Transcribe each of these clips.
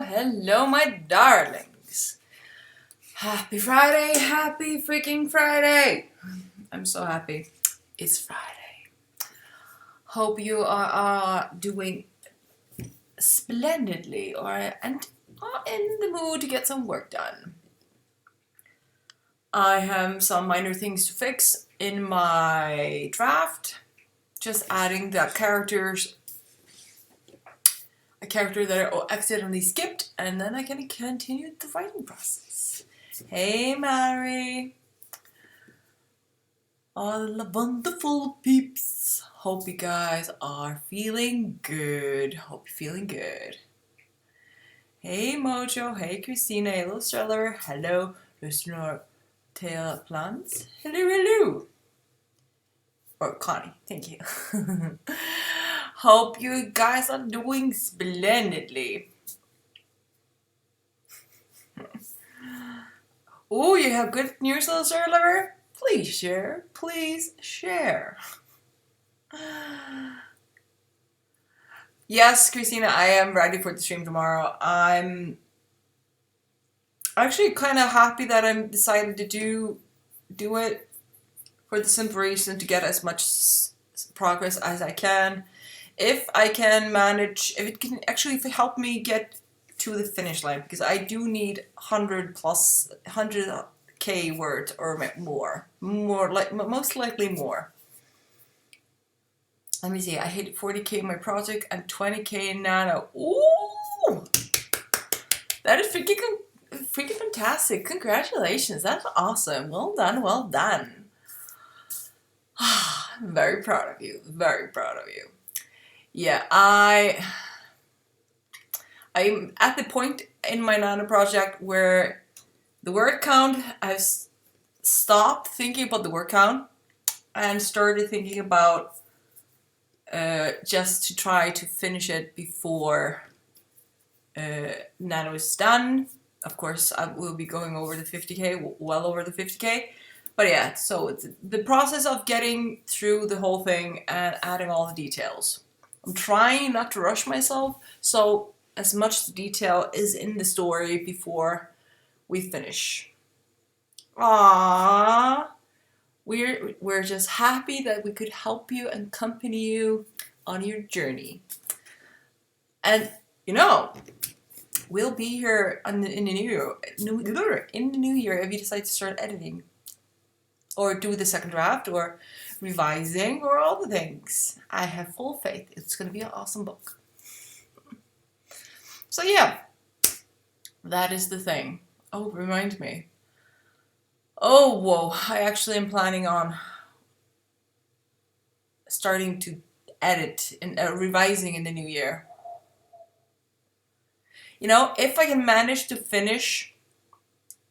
hello my darlings. Happy Friday, happy freaking Friday. I'm so happy. It's Friday. Hope you are doing splendidly and are in the mood to get some work done. I have some minor things to fix in my draft. Just adding the characters. A character that I accidentally skipped, and then I can continue the writing process. Hey Mary! All the wonderful peeps! Hope you guys are feeling good. Hope you're feeling good. Hey Mojo, hey Christina, hello Stellar, hello listener Tail Plants, hello. Or Connie, thank you. Hope you guys are doing splendidly. Oh, you have good news, little sir lover? Please share. Please share. Yes, Christina, I am ready for the stream tomorrow. I'm actually kind of happy that I'm decided to do it for the simple reason to get as much progress as I can. If I can manage, if it can actually help me get to the finish line, because I do need 100k words or more like most likely more. Let me see. I hit 40k in my project and 20k in Nano. Ooh, that is freaking fantastic! Congratulations, that's awesome. Well done, well done. I'm very proud of you. Very proud of you. Yeah, I'm at the point in my Nano project where the word count, I've stopped thinking about the word count and started thinking about just to try to finish it before Nano is done. Of course, I will be going over the 50k, well over the 50k. But yeah, so it's the process of getting through the whole thing and adding all the details. I'm trying not to rush myself, so as much detail is in the story before we finish. Aww, we're just happy that we could help you and accompany you on your journey. And you know, we'll be here in the new year. In the new year, if you decide to start editing, or do the second draft, or revising, or all the things. I have full faith. It's going to be an awesome book. So yeah, that is the thing. Oh, remind me. Oh, whoa. I actually am planning on starting to edit and revising in the new year. You know, if I can manage to finish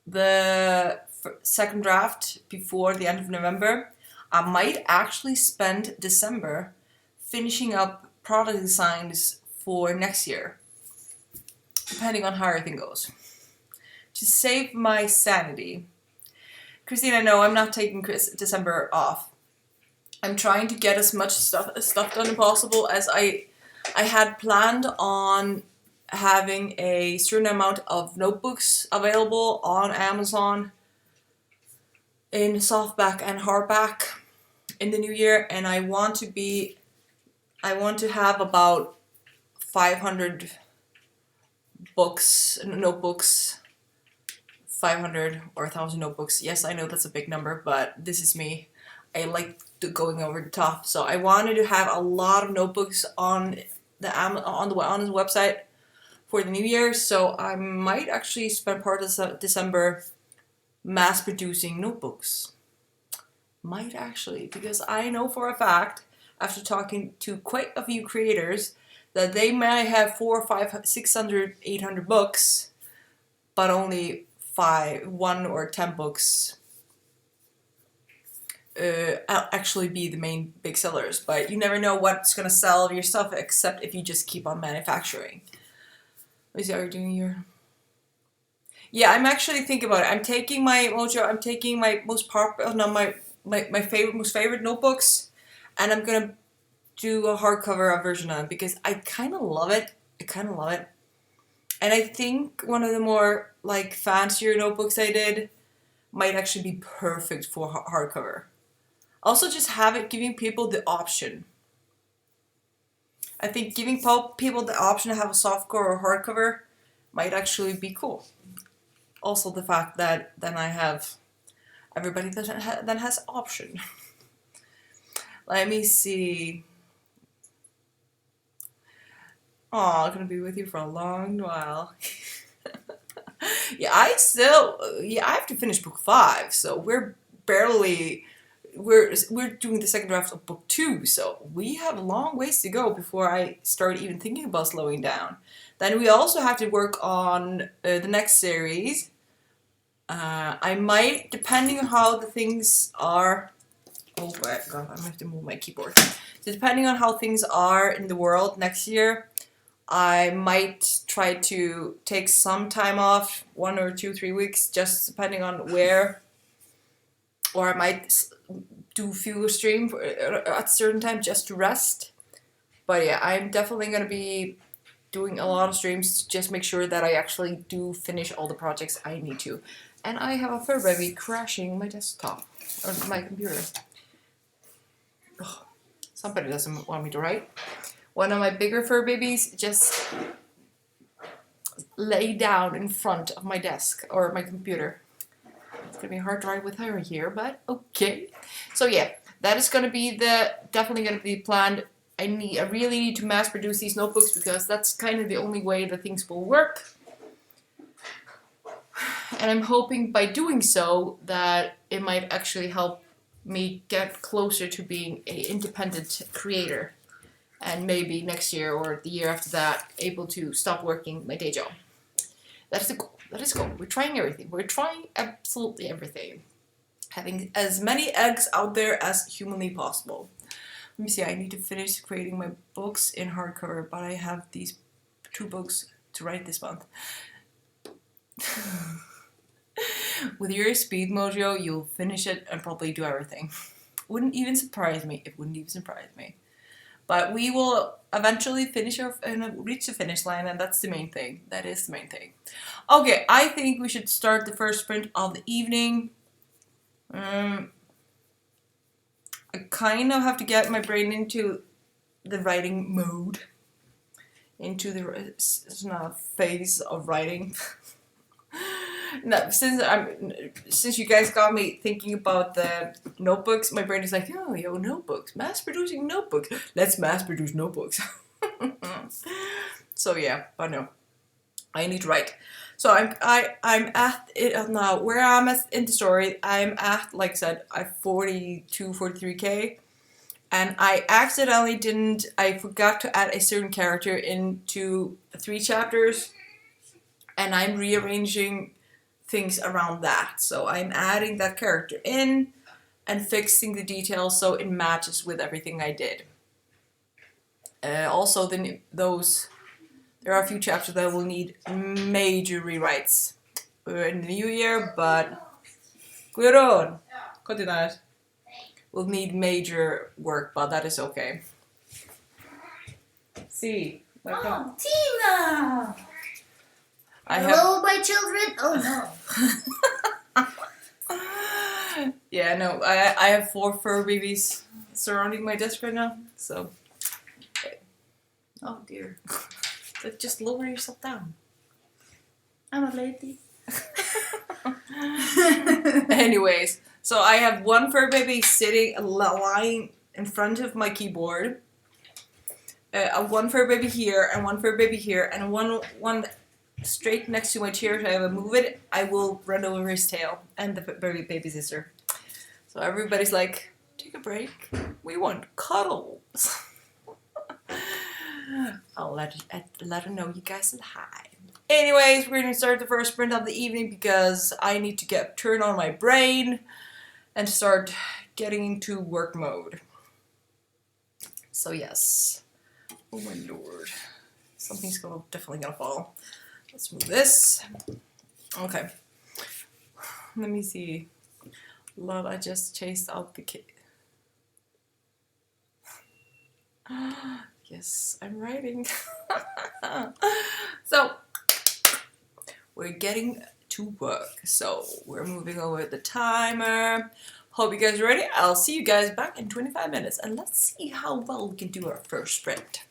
the second draft before the end of November, I might actually spend December finishing up product designs for next year, depending on how everything goes, to save my sanity. Christina, no, I'm not taking December off. I'm trying to get as much stuff done as possible, as I had planned on having a certain amount of notebooks available on Amazon in softback and hardback in the new year, and I want to have about 500 notebooks, 500 or 1,000 notebooks. Yes, I know that's a big number, but this is me. I like going over the top, so I wanted to have a lot of notebooks on the website for the new year. So I might actually spend part of December mass producing notebooks. Might actually, because I know for a fact, after talking to quite a few creators, that they might have 400, 500, 600, 800 books, but only 1 or 10 books actually be the main big sellers. But you never know what's gonna sell of your stuff, except if you just keep on manufacturing. Let me see how you're doing here. Yeah, I'm actually thinking about it. I'm taking my most favorite notebooks, and I'm gonna do a hardcover version of it because I kind of love it. And I think one of the more like fancier notebooks I did might actually be perfect for hardcover. Also, just giving people the option. I think giving people the option to have a softcover or hardcover might actually be cool. Also, the fact that then I have everybody that then has option. Let me see. Oh, I'm gonna be with you for a long while. Yeah, I have to finish book 5, so we're doing the second draft of book 2, so we have a long ways to go before I start even thinking about slowing down. Then we also have to work on the next series. I might, depending on how the things are. Oh my god, I have to move my keyboard. So depending on how things are in the world next year, I might try to take some time off, 1 or 2, 3 weeks, just depending on where. Or I might do fewer streams at a certain time just to rest. But yeah, I'm definitely going to be doing a lot of streams to just make sure that I actually do finish all the projects I need to. And I have a fur baby crashing my desktop, or my computer. Ugh, somebody doesn't want me to write. One of my bigger fur babies just lay down in front of my desk or my computer. It's gonna be hard to write with her here, but okay. So yeah, that is gonna be definitely gonna be planned. I really need to mass produce these notebooks because that's kind of the only way that things will work. And I'm hoping by doing so that it might actually help me get closer to being an independent creator. And maybe next year or the year after that, able to stop working my day job. That's the goal. That is the goal. We're trying everything. We're trying absolutely everything. Having as many eggs out there as humanly possible. Let me see, I need to finish creating my books in hardcover, but I have these 2 books to write this month. With your speed mojo, you'll finish it and probably do everything. Wouldn't even surprise me. It wouldn't even surprise me. But we will eventually finish and reach the finish line, and that's the main thing. That is the main thing. Okay, I think we should start the first sprint of the evening. I kind of have to get my brain into the writing mode. Into the phase of writing. No, since you guys got me thinking about the notebooks, my brain is like, oh, yo, notebooks, mass producing notebooks. Let's mass produce notebooks. So yeah, but no, I need to write. So I'm at it now. Where I'm at in the story, I'm at, like I said, I 42, 43k, and I accidentally I forgot to add a certain character into 3 chapters, and I'm rearranging things around that. So I'm adding that character in and fixing the details so it matches with everything I did. Also, there are a few chapters that will need major rewrites in the new year, but Gudrun, will need major work, but that is okay. See, oh, Tina! Hello, my children. Oh no. Yeah, no, I have 4 fur babies surrounding my desk right now, so. Oh dear. Just lower yourself down. I'm a lady. Anyways, so I have 1 fur baby lying in front of my keyboard. 1 fur baby here, and 1 fur baby here, and one straight next to my chair. If I ever move it, I will run over his tail and the baby sister. So everybody's like, take a break. We want cuddles. I'll let her know you guys said hi. Anyways, we're going to start the first sprint of the evening because I need to turn on my brain and start getting into work mode. So yes. Oh my lord. Something's definitely gonna fall. Let's move this. Okay. Let me see. Love, I just chased out the kid. Yes, I'm writing. So, we're getting to work. So we're moving over the timer. Hope you guys are ready. I'll see you guys back in 25 minutes, and let's see how well we can do our first sprint.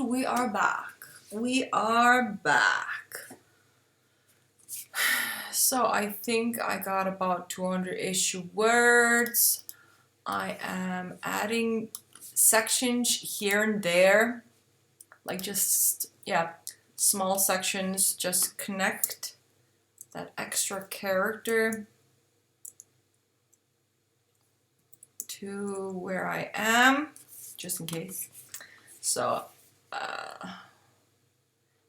we are back. We are back. So I think I got about 200-ish words. I am adding sections here and there, like just, yeah, small sections, just connect that extra character to where I am, just in case. So,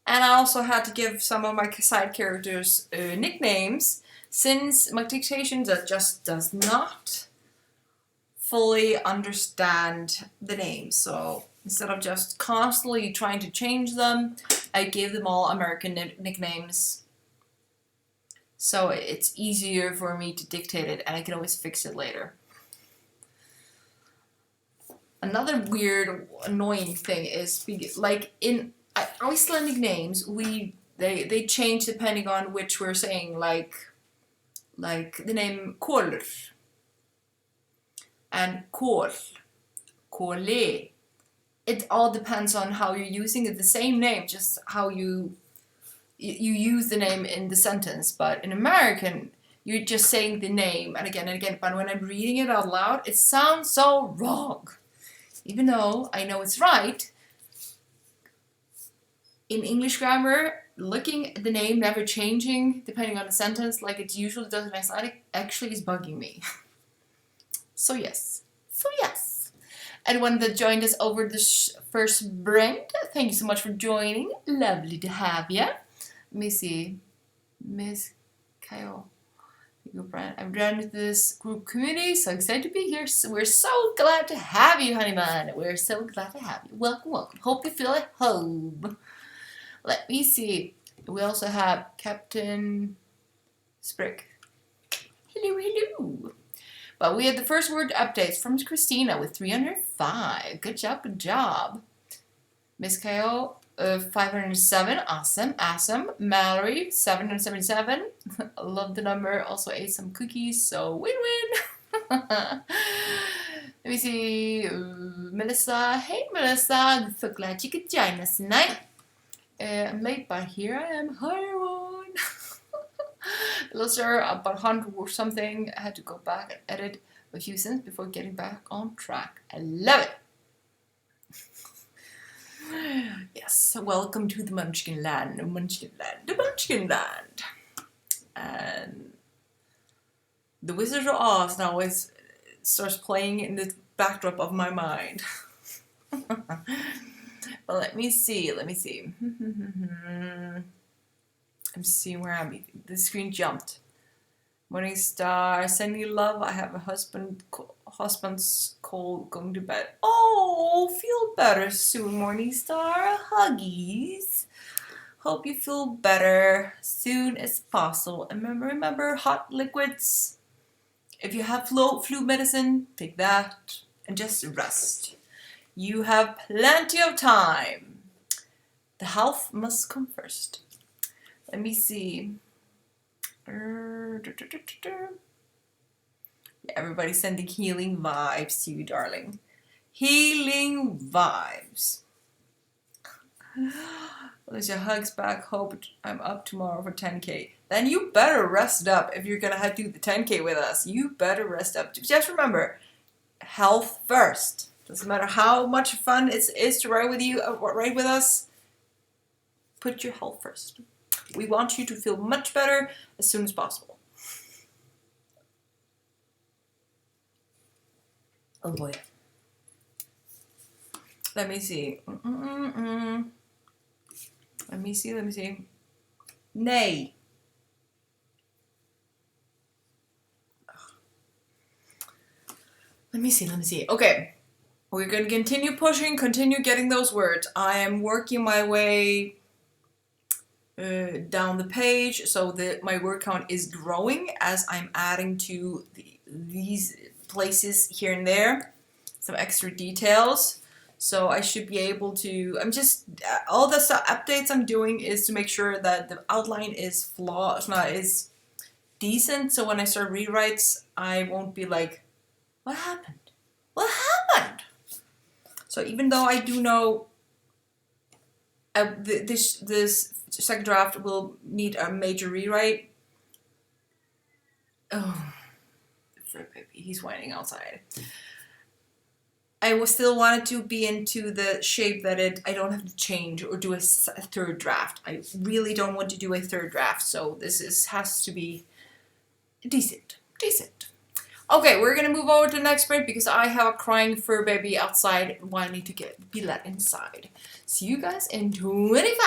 and I also had to give some of my side characters nicknames, since my dictation just does not fully understand the names. So instead of just constantly trying to change them, I gave them all American nicknames. So it's easier for me to dictate it, and I can always fix it later. Another weird, annoying thing is, like in Icelandic names, they change depending on which we're saying. Like the name Kolur and Kol, Kole. It all depends on how you're using it. The same name, just how you use the name in the sentence. But in American, you're just saying the name and again and again. But when I'm reading it out loud, it sounds so wrong. Even though I know it's right, in English grammar, looking at the name never changing depending on the sentence like it usually does in Icelandic actually is bugging me. So yes. Anyone that joined us over the first sprint, thank you so much for joining. Lovely to have you. Let me see. Miss Kyle. I'm joined with this group community, so excited to be here. So we're so glad to have you, honeyman. We're so glad to have you. Welcome, welcome. Hope you feel at home. Let me see. We also have Captain Sprick. Hello. But we had the first word updates from Christina with 305. Good job. Miss Kyle, 507. Awesome. Mallory, 777. I love the number. Also ate some cookies, so win-win. Let me see. Melissa. Hey, Melissa. So glad you could join us tonight. I'm late, but here I am. Hi, everyone. Listener, about 100 or something. I had to go back and edit a few cents before getting back on track. I love it. Yes, welcome to the Munchkin Land. And the Wizard of Oz now starts playing in the backdrop of my mind. Well, let me see. I'm seeing where I'm. The screen jumped. Morning Star, sending you love. I have a husband's cold, going to bed. Oh, feel better soon, Morning Star. Huggies. Hope you feel better soon as possible. And remember, hot liquids. If you have flu medicine, take that and just rest. You have plenty of time. The health must come first. Let me see. Yeah, everybody's sending healing vibes to you, darling. Healing vibes. Alicia, hugs back. Hope I'm up tomorrow for 10K. Then you better rest up if you're going to do the 10K with us. You better rest up. Just remember, health first. Doesn't matter how much fun it is to ride with us. Put your health first. We want you to feel much better as soon as possible. Oh boy. Let me see. Let me see. Nay. Let me see. Okay. We're going to continue pushing, continue getting those words. I am working my way down the page so that my word count is growing as I'm adding to these places here and there some extra details. So I should be able to, all the updates I'm doing is to make sure that the outline is is decent, so when I start rewrites I won't be like, what happened? So even though I do know this second draft will need a major rewrite. Oh, baby, he's whining outside. I still want it to be into the shape that I don't have to change or do a third draft. I really don't want to do a third draft, so this has to be decent. Okay, we're gonna move over to the next print because I have a crying fur baby outside wanting to be let inside. See you guys in 25.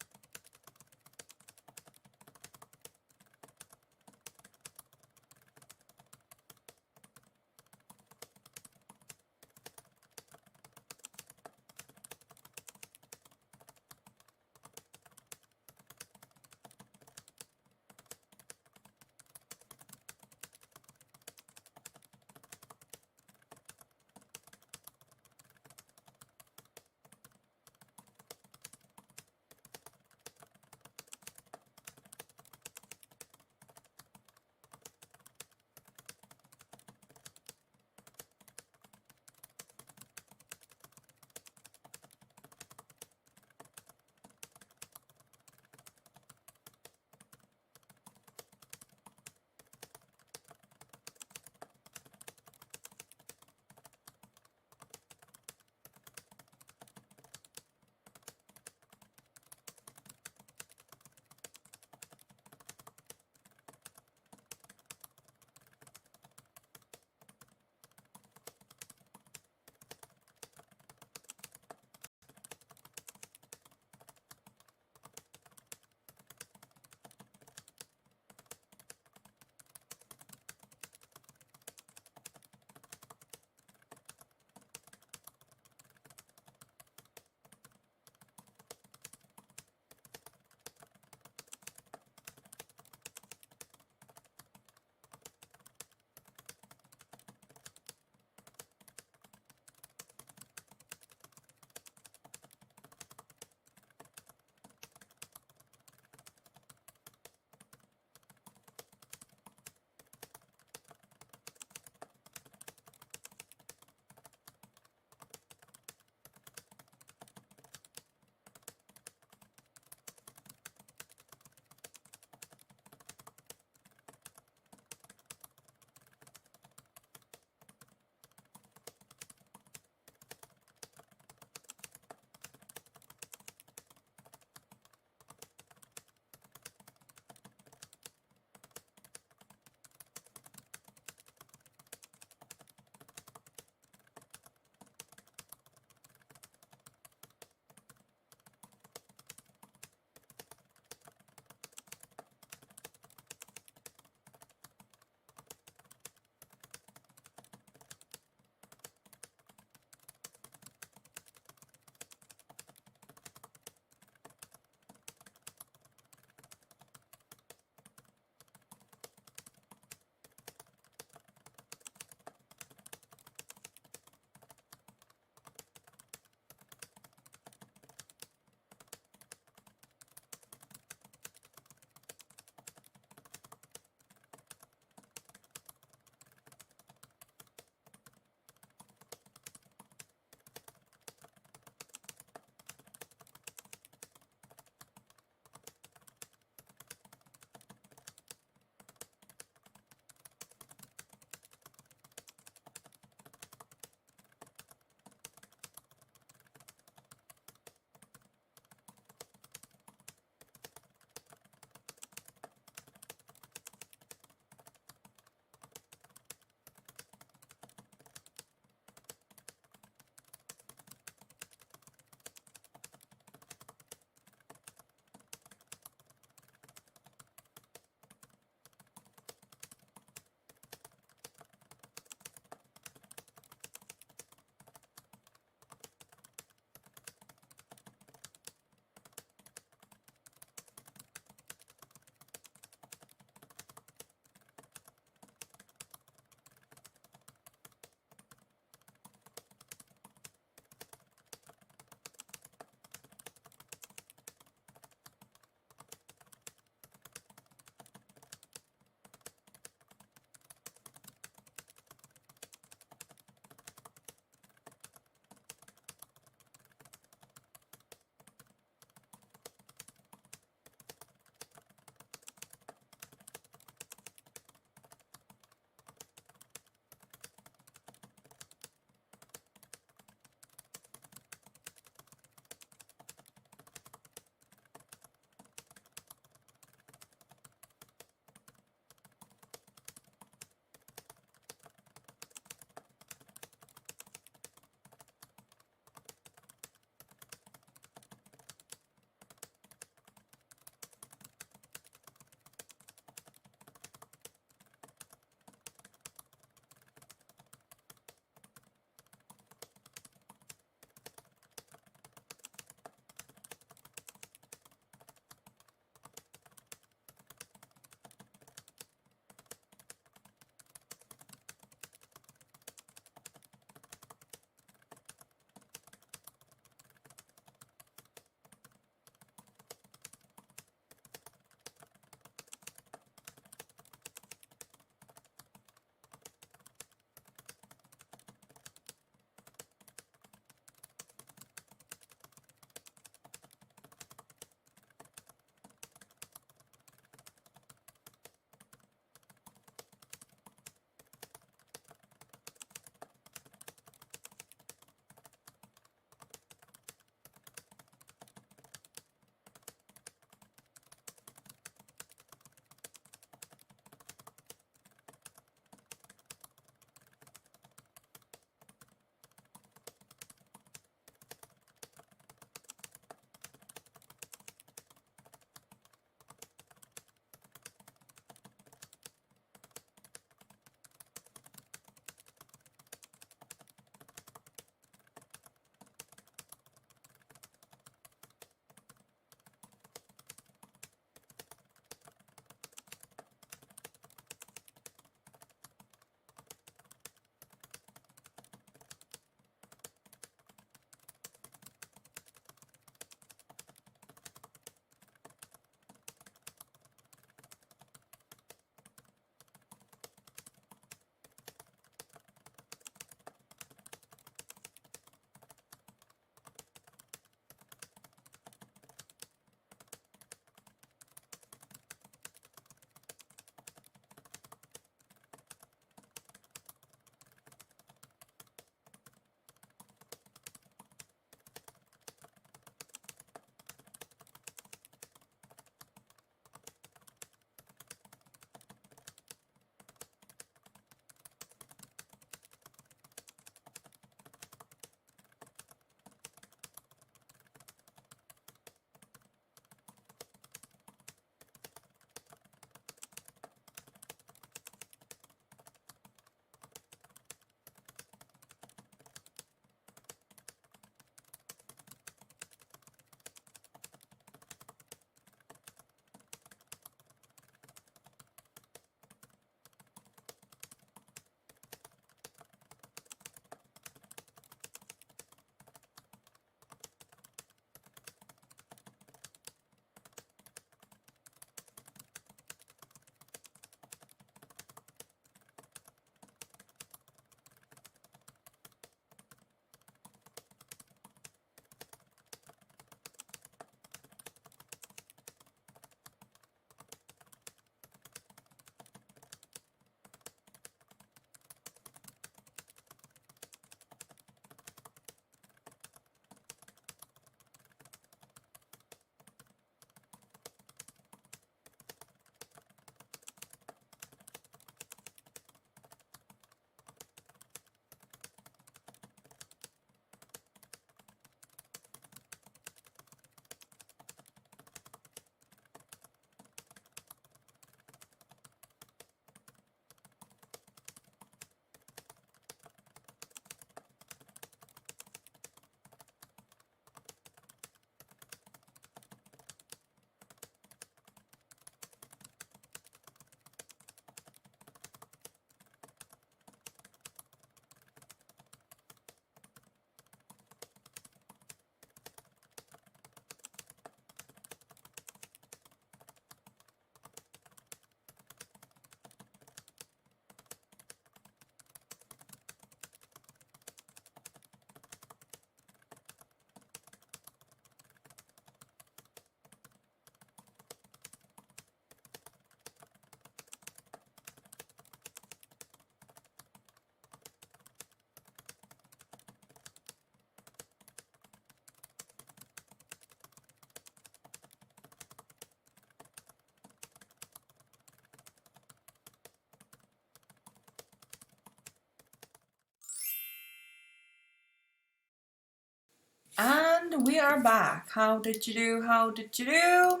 And we are back. How did you do? How did you do?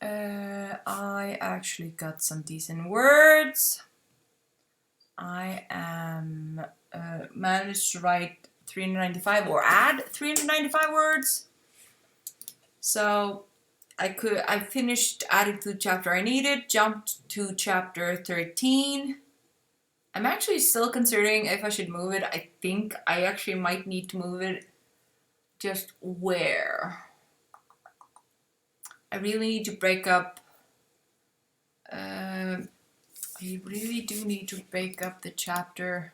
I actually got some decent words. I am managed to write 395 or add 395 words. So I finished adding to the chapter I needed, jumped to chapter 13. I'm actually still considering if I should move it. I think I actually might need to move it. Just where? I really need to break up. I really do need to break up the chapter.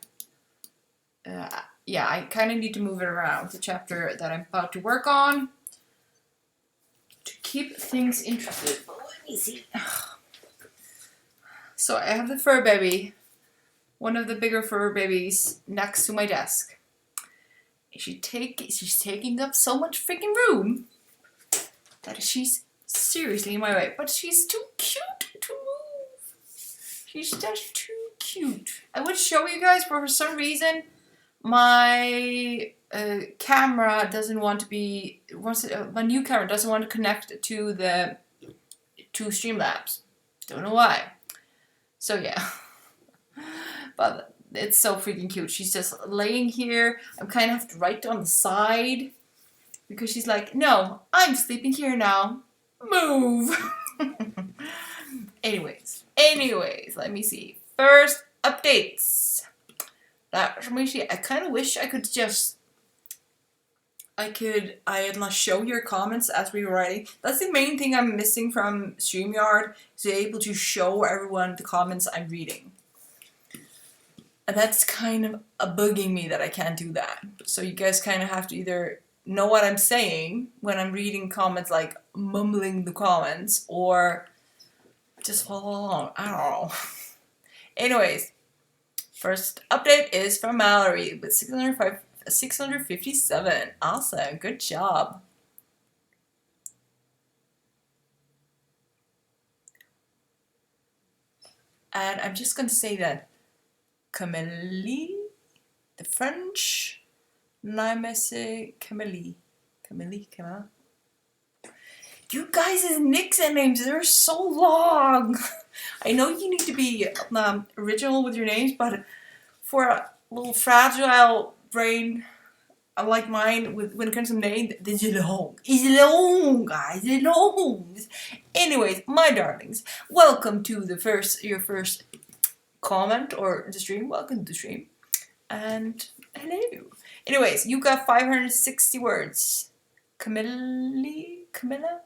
Yeah, I kind of need to move it around. The chapter that I'm about to work on. To keep things interesting. But let me see. So I have the fur baby. One of the bigger fur babies next to my desk. She's taking up so much freaking room that she's seriously in my way. But she's too cute to move. She's just too cute. I would show you guys, but for some reason my camera doesn't want to be. My new camera doesn't want to connect to the Streamlabs. Don't know why. So yeah. But it's so freaking cute. She's just laying here. I'm kind of have to write on the side because she's like, no, I'm sleeping here now. Move. Anyways, let me see. First updates. That actually, I kind of wish I could just. I must show your comments as we were writing. That's the main thing I'm missing from StreamYard, is to be able to show everyone the comments I'm reading. And that's kind of bugging me that I can't do that. So you guys kind of have to either know what I'm saying when I'm reading comments, like mumbling the comments, or just follow along. I don't know. Anyways, first update is from Mallory with 657. Awesome. Good job. And I'm just going to say that Camille, the French, Camille. You guys' nicks and names, they're so long. I know you need to be original with your names, but for a little fragile brain like mine, when it comes to names, it's long, guys, it's long. Anyways, my darlings, welcome to your first comment or the stream. Welcome to the stream. And hello. Anyways, you got 560 words. Camilla?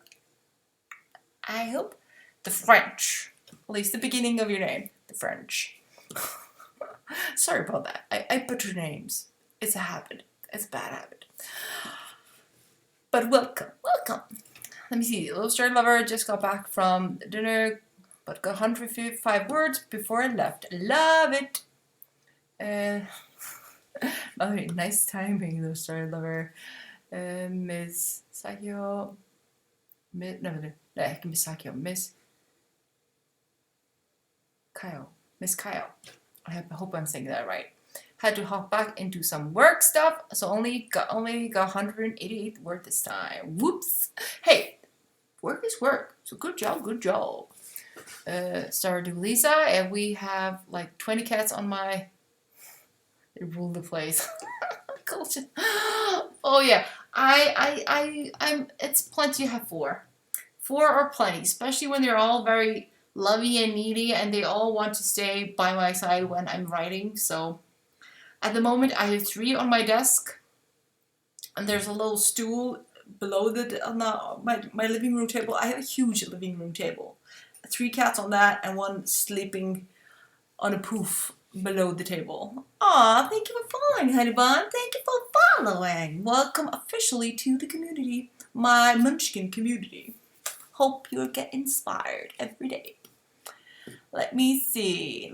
I hope. The French. At least the beginning of your name. The French. Sorry about that. I butcher names. It's a habit. It's a bad habit. But welcome. Let me see. Little Story Lover just got back from dinner, but got 155 words before I left. Love it. Okay, nice timing, Little Story Lover. Miss Sakyo. Miss Kyle. Miss Kyle. I hope I'm saying that right. Had to hop back into some work stuff, so only got 188 words this time. Whoops. Hey, work is work. So good job. Started Lisa, and we have like 20 cats on my. They rule the place. Culture. Oh yeah, I'm. It's plenty to have 4. 4 are plenty, especially when they're all very lovey and needy, and they all want to stay by my side when I'm writing. So, at the moment, I have 3 on my desk, and there's a little stool below my living room table. I have a huge living room table. 3 cats on that, and 1 sleeping on a poof below the table. Aw, thank you for following, honey bun. Thank you for following. Welcome officially to the community, my Munchkin community. Hope you'll get inspired every day. Let me see.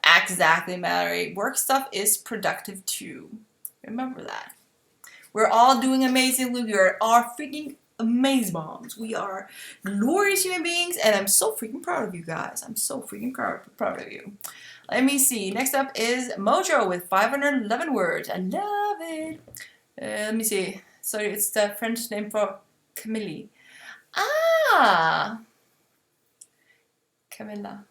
Exactly, Mallory. Work stuff is productive too. Remember that. We're all doing amazingly. We are all freaking amazing moms. We are glorious human beings, and I'm so freaking proud of you guys. I'm so freaking proud of you. Let me see. Next up is Mojo with 511 words. I love it. Let me see. Sorry, it's the French name for Camille. Ah! Camilla.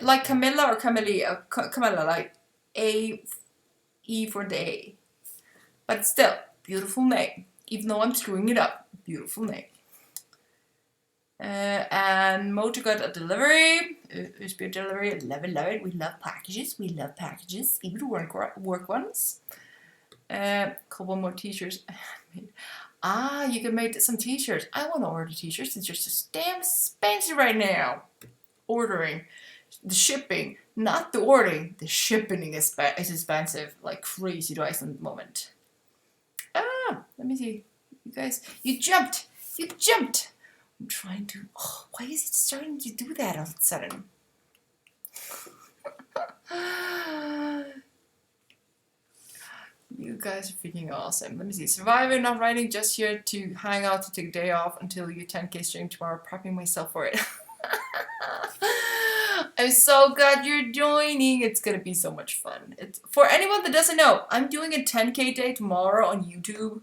Like Camilla or Camille? Camilla, like A-E for the A. But still, beautiful name. Even though I'm screwing it up. Beautiful name. And Mojo got a delivery. USB delivery. Love it. We love packages. Even work ones. Couple more t-shirts. You can make some t-shirts. I want to order t-shirts. It's just damn expensive right now. Ordering. The shipping. Not the ordering. The shipping is expensive. Like crazy to Iceland at the moment. Let me see. You guys, you jumped. I'm trying to. Oh, why is it starting to do that all of a sudden? You guys are freaking awesome. Let me see. Survivor, not writing, just here to hang out to take a day off until you 10K stream tomorrow. Prepping myself for it. I'm so glad you're joining. It's gonna be so much fun. It's for anyone that doesn't know, I'm doing a 10K day tomorrow on YouTube.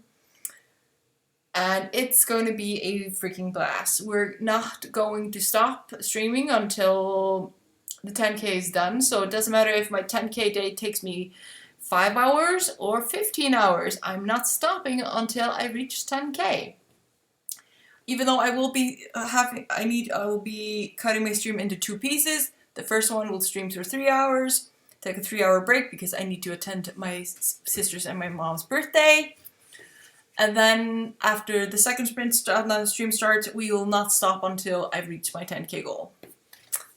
And it's going to be a freaking blast. We're not going to stop streaming until the 10K is done. So it doesn't matter if my 10K day takes me 5 hours or 15 hours. I'm not stopping until I reach 10K. Even though I will be I will be cutting my stream into 2 pieces. The first one will stream for 3 hours. Take a 3-hour break because I need to attend my sister's and my mom's birthday. And then after the second stream starts, we will not stop until I reach my 10K goal.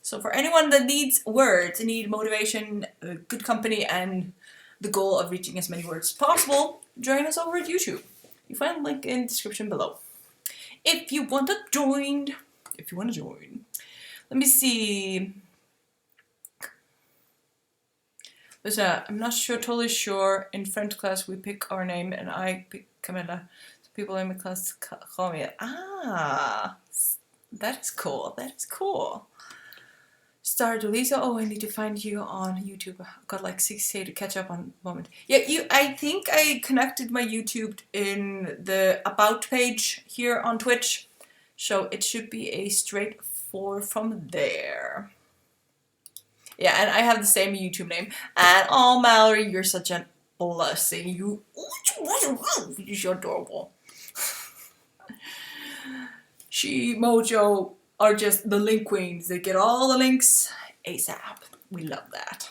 So for anyone that needs words, need motivation, good company, and the goal of reaching as many words as possible, join us over at YouTube. You find the link in the description below. If you want to join. Let me see. I'm not totally sure. In French class, we pick our name, and I pick Camilla. So people in my class call me. That is cool. Star Delisa. Oh, I need to find you on YouTube. I've got like 6K to catch up on the moment. Yeah, I think I connected my YouTube in the About page here on Twitch. So it should be a straight forward from there. Yeah, and I have the same YouTube name. And oh, Mallory, you're such a blessing. You're adorable. Mojo are just the link queens. They get all the links ASAP. We love that.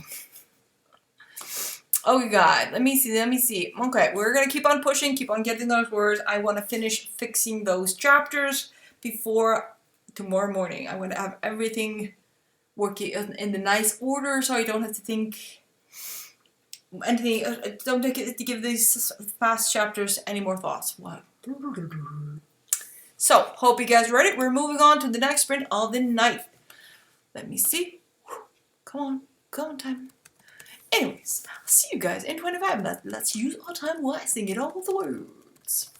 Okay, guys, let me see. Okay, we're gonna keep on pushing, keep on getting those words. I want to finish fixing those chapters before tomorrow morning. I want to have everything working in the nice order, so I don't have to think anything. Don't have to give these past chapters any more thoughts. What? So, hope you guys are ready. We're moving on to the next sprint of the night. Let me see. Come on, time. Anyways, I'll see you guys in 25. Let's use our time wisely and get all the words.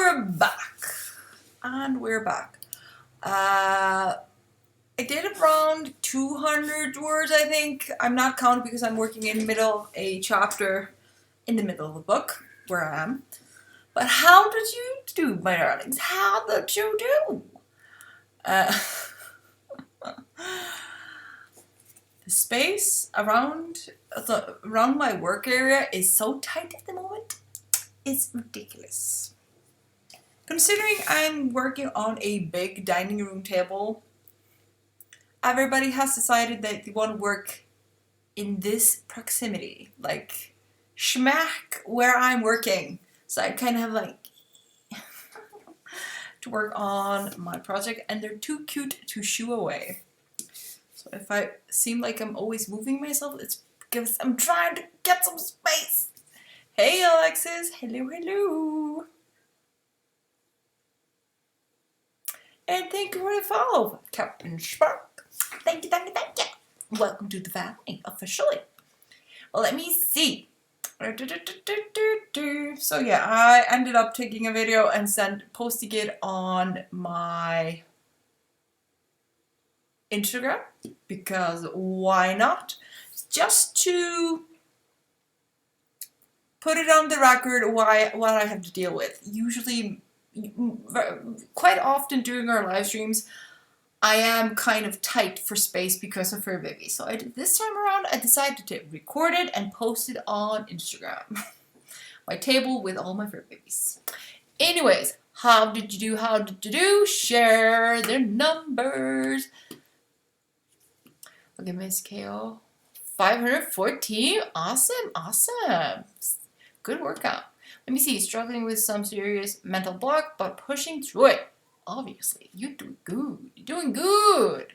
we're back. And we're back. I did around 200 words, I think. I'm not counting because I'm working in the middle of a chapter in the middle of a book where I am. But how did you do, my darlings? How did you do? The space around my work area is so tight at the moment. It's ridiculous. Considering I'm working on a big dining room table, everybody has decided that they want to work in this proximity, like schmack where I'm working. So I kind of have like to work on my project, and they're too cute to shoo away. So if I seem like I'm always moving myself, it's because I'm trying to get some space. Hey Alexis, hello, hello. And thank you for the follow, Captain Spark. Thank you, thank you, thank you. Welcome to the family, officially. Well, let me see. So yeah, I ended up taking a video and posting it on my Instagram, because why not? Just to put it on the record what I have to deal with. Usually, quite often during our live streams, I am kind of tight for space because of fur baby. So this time around, I decided to record it and post it on Instagram. My table with all my fur babies. Anyways, how did you do? How did you do? Share the numbers. Look at Miss KO. 514. Awesome, awesome. Good workout. Let me see. Struggling with some serious mental block, but pushing through it. Obviously, you're doing good. You're doing good.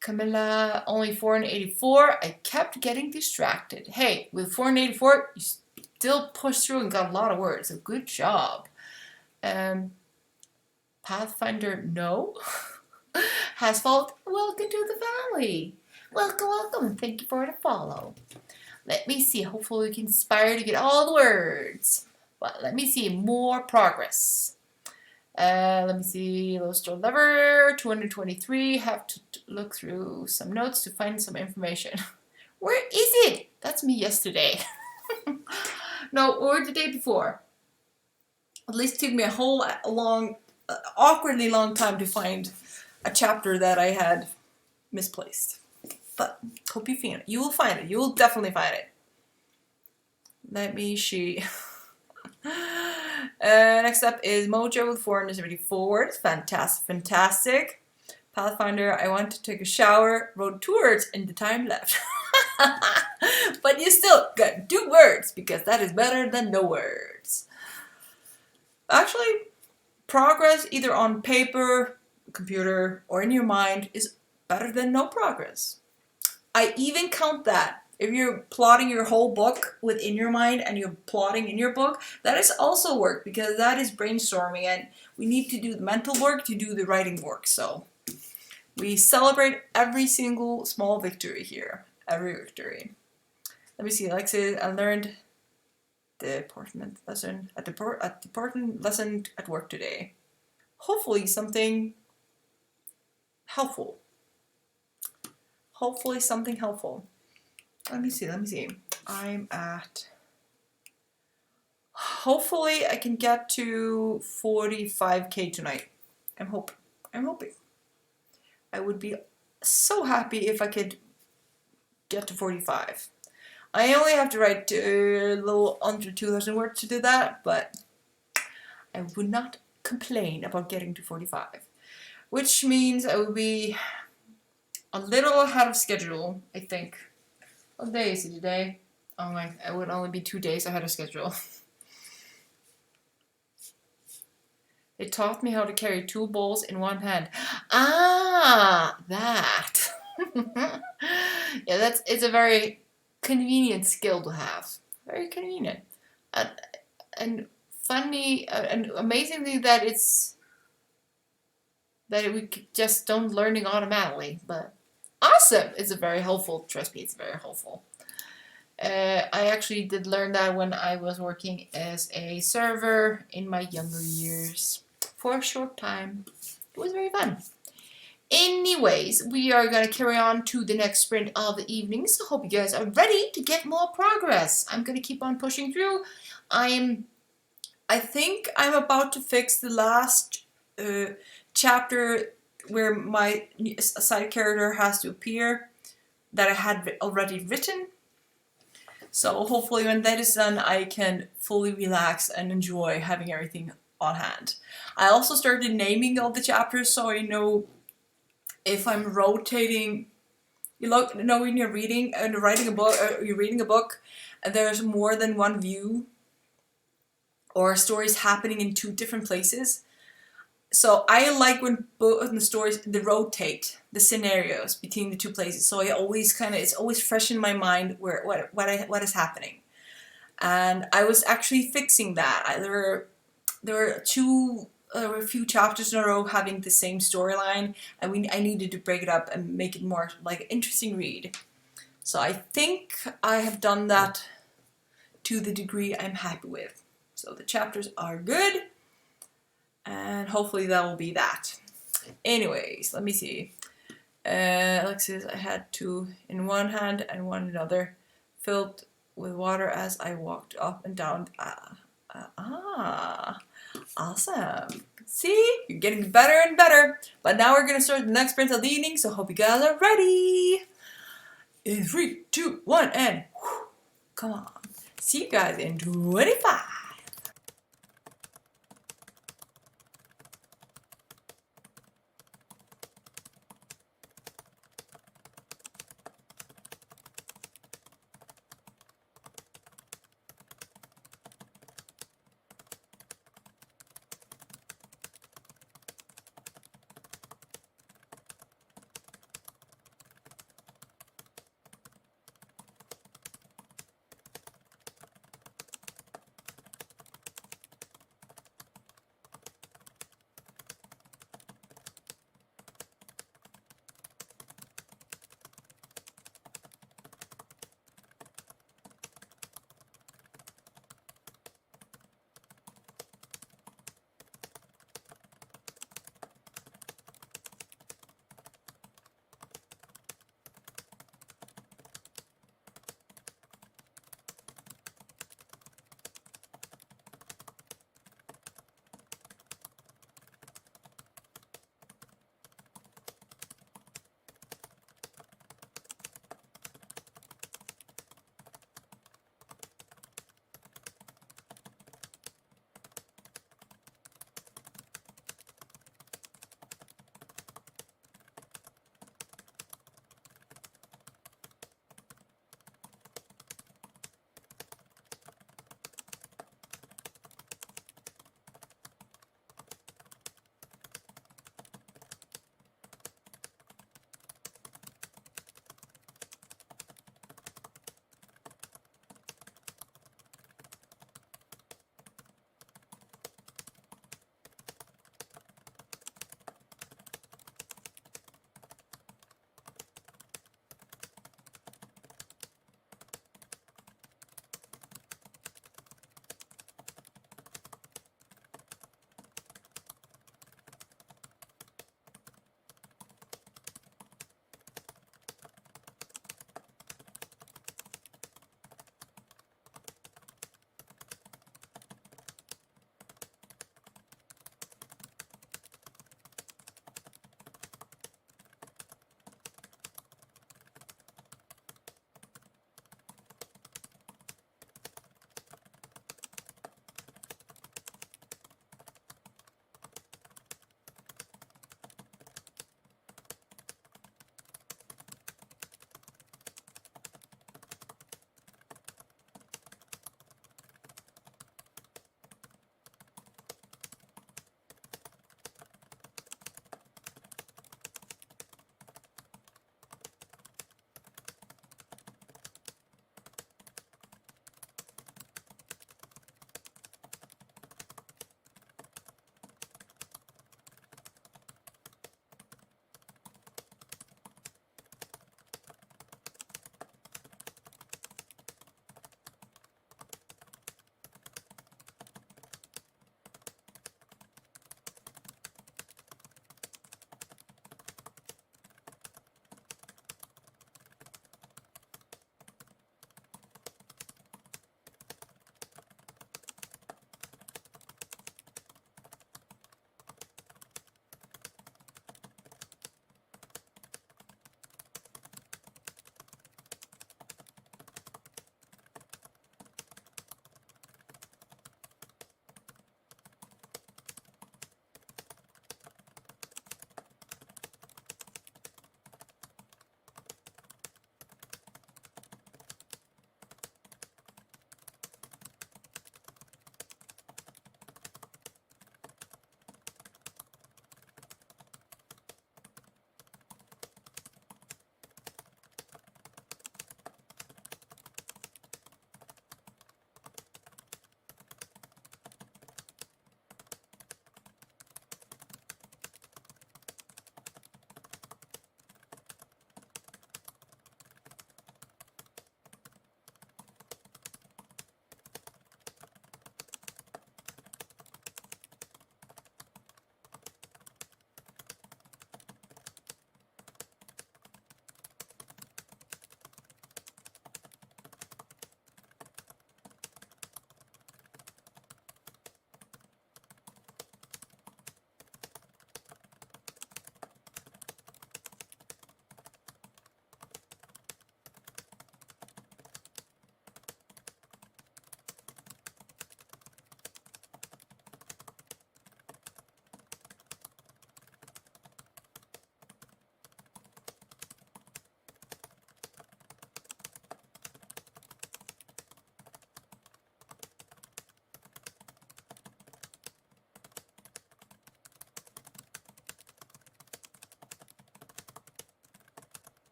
Camilla, only 484. I kept getting distracted. Hey, with 484, you still pushed through and got a lot of words. So good job. Pathfinder, no. Has fault. Welcome to the valley. Welcome, welcome, and thank you for the follow. Let me see. Hopefully we can inspire to get all the words. But let me see. More progress. Let me see. Low store lever. 223. Have to look through some notes to find some information. Where is it? That's me yesterday. No, or the day before. At least it took me a whole awkwardly long time to find a chapter that I had misplaced. But hope you find it. You will find it. You will definitely find it. Let me see. Next up is Mojo with 474 words. Fantastic, fantastic. Pathfinder, I want to take a shower. Wrote 2 words in the time left. But you still got 2 words, because that is better than no words. Actually, progress either on paper, computer, or in your mind is better than no progress. I even count that. If you're plotting your whole book within your mind and you're plotting in your book, that is also work, because that is brainstorming, and we need to do the mental work to do the writing work. So we celebrate every single small victory here. Every victory. Let me see, Alexis, I learned the important lesson at work today. Hopefully something helpful. Hopefully something helpful. Let me see. I'm at... Hopefully I can get to 45k tonight. I'm hoping. I would be so happy if I could get to 45. I only have to write a little under 2,000 words to do that, but I would not complain about getting to 45. Which means I will be a little ahead of schedule, I think. What day is it today? Oh my, I would only be 2 days ahead of schedule. It taught me how to carry 2 bowls in one hand. Ah, that. Yeah, it's a very convenient skill to have. Very convenient. And funny and amazingly that we just don't learning automatically, but awesome. It's a very helpful, trust me, it's very helpful. I actually did learn that when I was working as a server in my younger years for a short time. It was very fun. Anyways, we are going to carry on to the next sprint of the evening, so hope you guys are ready to get more progress. I'm going to keep on pushing through. I think I'm about to fix the last chapter where my side character has to appear that I had already written. So hopefully when that is done, I can fully relax and enjoy having everything on hand. I also started naming all the chapters so I know if I'm rotating. You know when you're reading and writing a book, or you're reading a book, and there's more than one view or stories happening in two different places. So I like when the stories they rotate the scenarios between the two places. So I always it's always fresh in my mind where what is happening. And I was actually fixing that. There were a few chapters in a row having the same storyline, and I needed to break it up and make it more like an interesting read. So I think I have done that to the degree I'm happy with. So the chapters are good. And hopefully that will be that. Anyways, let me see. Alexis, I had two in one hand and one in another, filled with water as I walked up and down. Awesome. See, you're getting better and better. But now we're gonna start the next sprint of the evening, so hope you guys are ready. In 3, 2, 1, and whew, come on. See you guys in 25.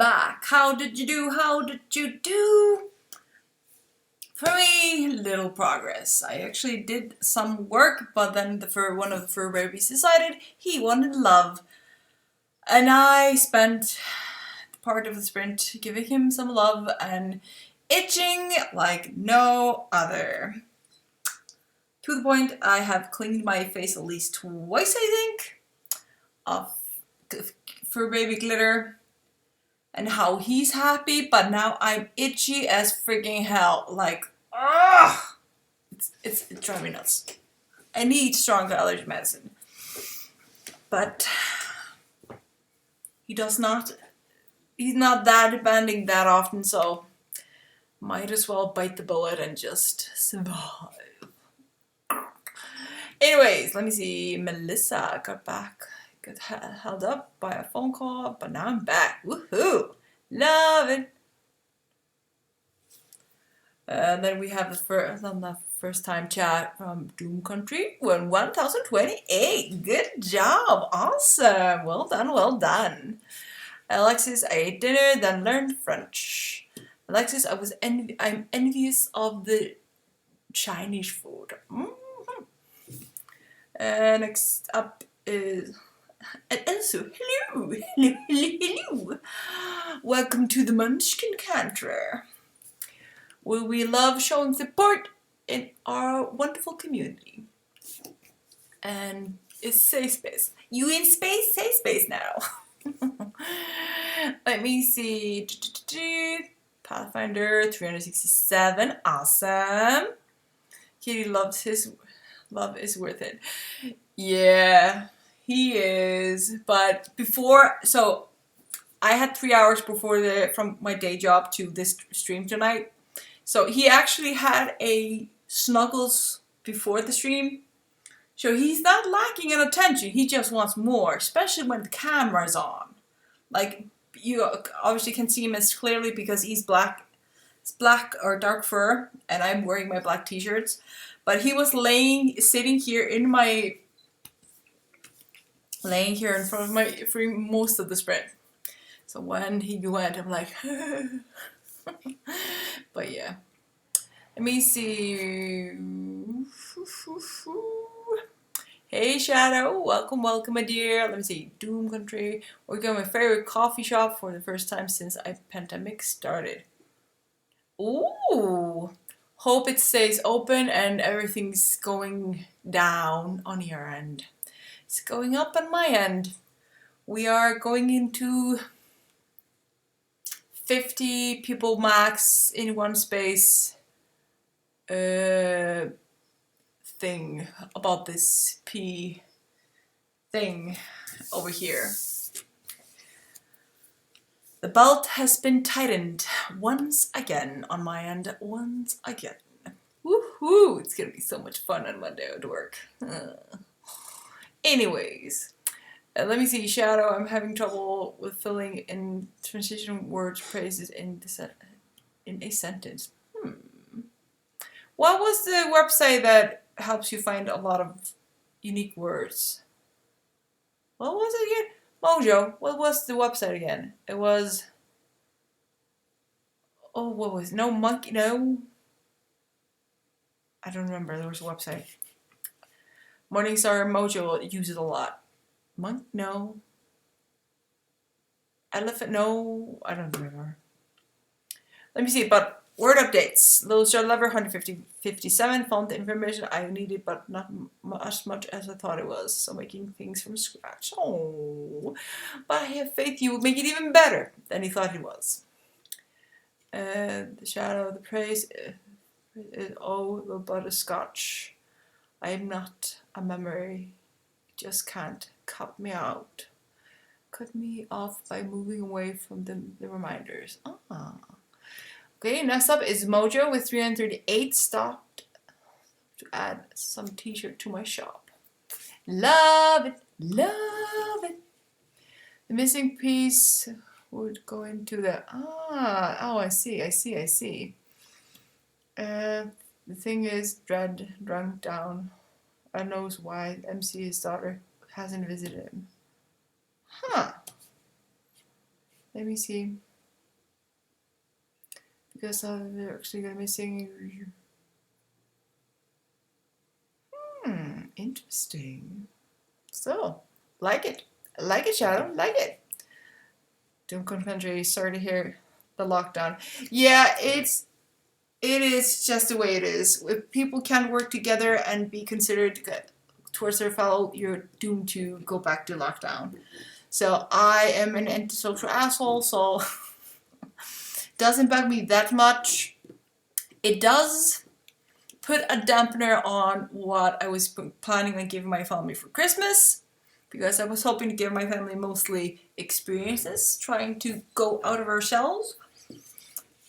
back. How did you do? How did you do? For me, little progress. I actually did some work, but then one of the fur babies decided he wanted love. And I spent part of the sprint giving him some love and itching like no other. To the point I have cleaned my face at least twice, I think, of fur baby glitter. And how he's happy, but now I'm itchy as freaking hell. Like, ugh! It's driving me nuts. I need stronger allergy medicine. But he's not that demanding that often, so might as well bite the bullet and just survive. Anyways, let me see. Melissa got back. Got held up by a phone call, but now I'm back. Woohoo! Love it! And then we have the first time chat from Doom Country 1028. Good job! Awesome! Well done, well done. Alexis, I ate dinner, then learned French. Alexis, I'm envious of the Chinese food. Next up is... And also, hello. Welcome to the Munchkin Canter, where we love showing support in our wonderful community. And it's safe space. You in space? Safe space now. Let me see. Pathfinder 367. Awesome. Katie loves his love is worth it. Yeah. He is, but so I had 3 hours from my day job to this stream tonight. So he actually had a snuggles before the stream. So he's not lacking in attention. He just wants more, especially when the camera's on. Like, you obviously can see him as clearly because he's black. It's black or dark fur, and I'm wearing my black t-shirts. But he was sitting here laying here in front of for most of the sprint. So when he went, I'm like, but yeah. Let me see. Hey Shadow, welcome, my dear. Let me see, Doom Country. We're going to my favorite coffee shop for the first time since the pandemic started. Ooh, hope it stays open and everything's going down on your end. It's going up on my end. We are going into 50 people max in one space thing about this P thing over here. The belt has been tightened once again on my end. Once again. Woohoo! It's gonna be so much fun on Monday at work. Anyways, let me see. Shadow, I'm having trouble with filling in transition words phrases in a sentence. What was the website that helps you find a lot of unique words? What was it again? Mojo. What was the website again? It was... Oh, what was it? No, Monkey... No. I don't remember. There was a website. Morningstar Mojo uses a lot. Monk? No. Elephant? No. I don't remember. Let me see. But word updates. Little Star Lever 157. Found the information I needed, but not as much as I thought it was. So making things from scratch. Oh. But I have faith you will make it even better than you thought it was. The shadow, the praise. Oh, the butterscotch. I am not a memory. It just can't cut me out. Cut me off by moving away from the reminders. Okay, next up is Mojo with 338. Stopped to add some t-shirt to my shop. Love it. Love it. The missing piece would go into the... Oh, I see. The thing is, Dread drunk down. I knows why MC, his daughter, hasn't visited him. Huh. Let me see. because they're actually gonna be singing. Interesting. So, like it. Like it, Shadow. Like it. Doom Country, sorry to hear the lockdown. Yeah, it is just the way it is. If people can't work together and be considered towards their fellow, you're doomed to go back to lockdown. So I am an antisocial asshole, so doesn't bug me that much. It does put a dampener on what I was planning on giving my family for Christmas, because I was hoping to give my family mostly experiences, trying to go out of our shells.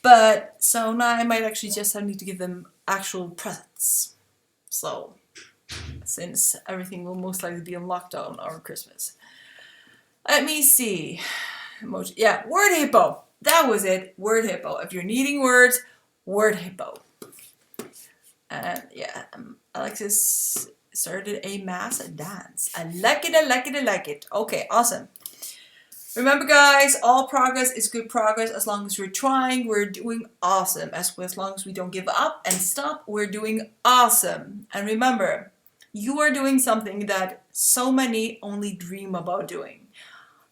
But so now I might actually just need to give them actual presents. So, since everything will most likely be on lockdown over Christmas. Let me see. Emoji. Yeah, word hippo. That was it. Word hippo. If you're needing words, word hippo. And yeah, Alexis started a mass dance. I like it, I like it, I like it. Okay, awesome. Remember guys, all progress is good progress. As long as we're trying, we're doing awesome. As long as we don't give up and stop, we're doing awesome. And remember, you are doing something that so many only dream about doing.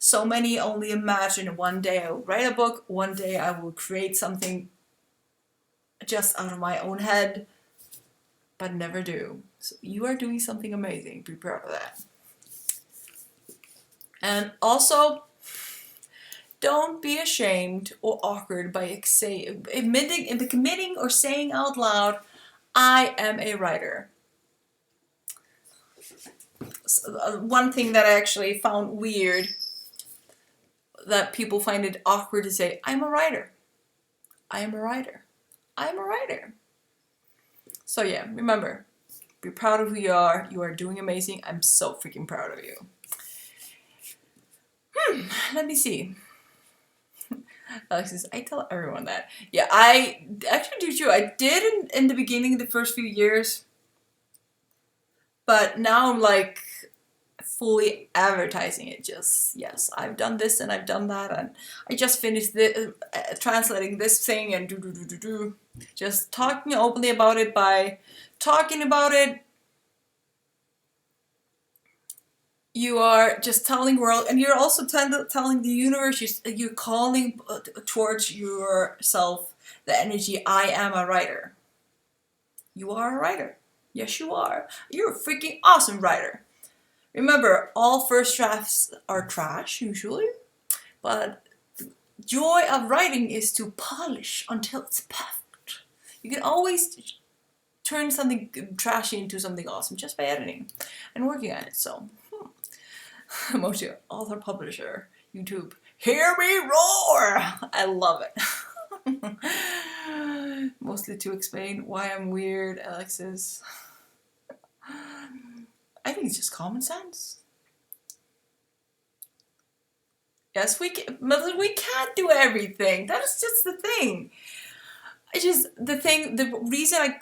So many only imagine one day I will write a book, one day I will create something just out of my own head, but never do. So you are doing something amazing. Be proud of that. And also, don't be ashamed or awkward by committing or saying out loud, I am a writer. So, one thing that I actually found weird, that people find it awkward to say, I'm a writer. I am a writer. I'm a writer. So yeah, remember, be proud of who you are. You are doing amazing. I'm so freaking proud of you. Let me see. Alexis, I tell everyone that. Yeah, I actually do too. I did in the beginning, the first few years. But now I'm like fully advertising it. Just, yes, I've done this and I've done that. And I just finished translating this thing and do. Just talking openly about it. By talking about it, you are just telling the world, and you're also telling the universe, you're calling towards yourself the energy, I am a writer. You are a writer. Yes, you are. You're a freaking awesome writer. Remember, all first drafts are trash, usually, but the joy of writing is to polish until it's perfect. You can always turn something trashy into something awesome just by editing and working on it, so... Emoji, author, publisher, YouTube. Hear me roar! I love it. Mostly to explain why I'm weird, Alexis. I think it's just common sense. Yes, we can't do everything. That is just the thing. The reason I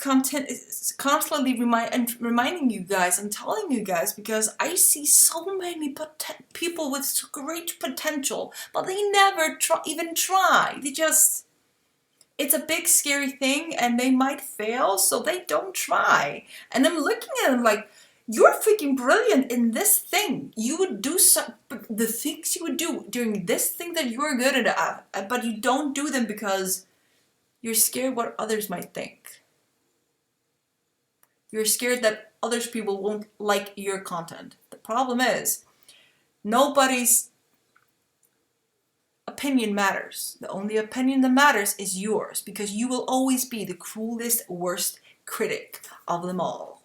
is constantly reminding you guys and telling you guys, because I see so many people with great potential, but they never even try. It's a big scary thing and they might fail, so they don't try. And I'm looking at them like, you're freaking brilliant in this thing. You would do the things you would do during this thing that you're good at, but you don't do them because you're scared what others might think. You're scared that other people won't like your content. The problem is, nobody's opinion matters. The only opinion that matters is yours, because you will always be the cruelest, worst critic of them all.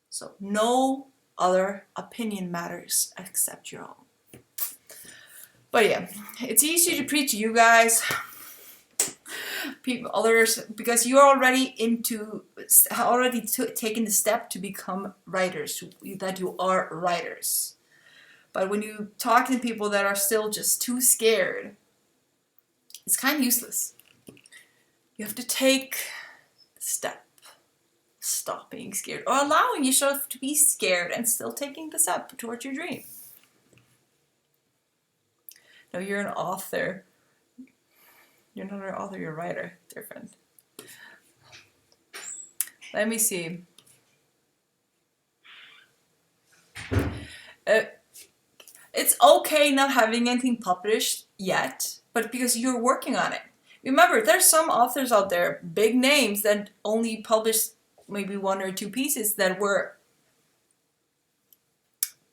So no other opinion matters except your own. But yeah, it's easy to preach to you guys. Others, because you're already taken the step to become writers, that you are writers. But when you talk to people that are still just too scared, it's kind of useless. You have to take the step, stop being scared, or allowing yourself to be scared and still taking the step towards your dream. Now you're an author. You're not an author, you're a writer. Different. Let me see. It's okay not having anything published yet, but because you're working on it. Remember, there's some authors out there, big names, that only published maybe 1 or 2 pieces that were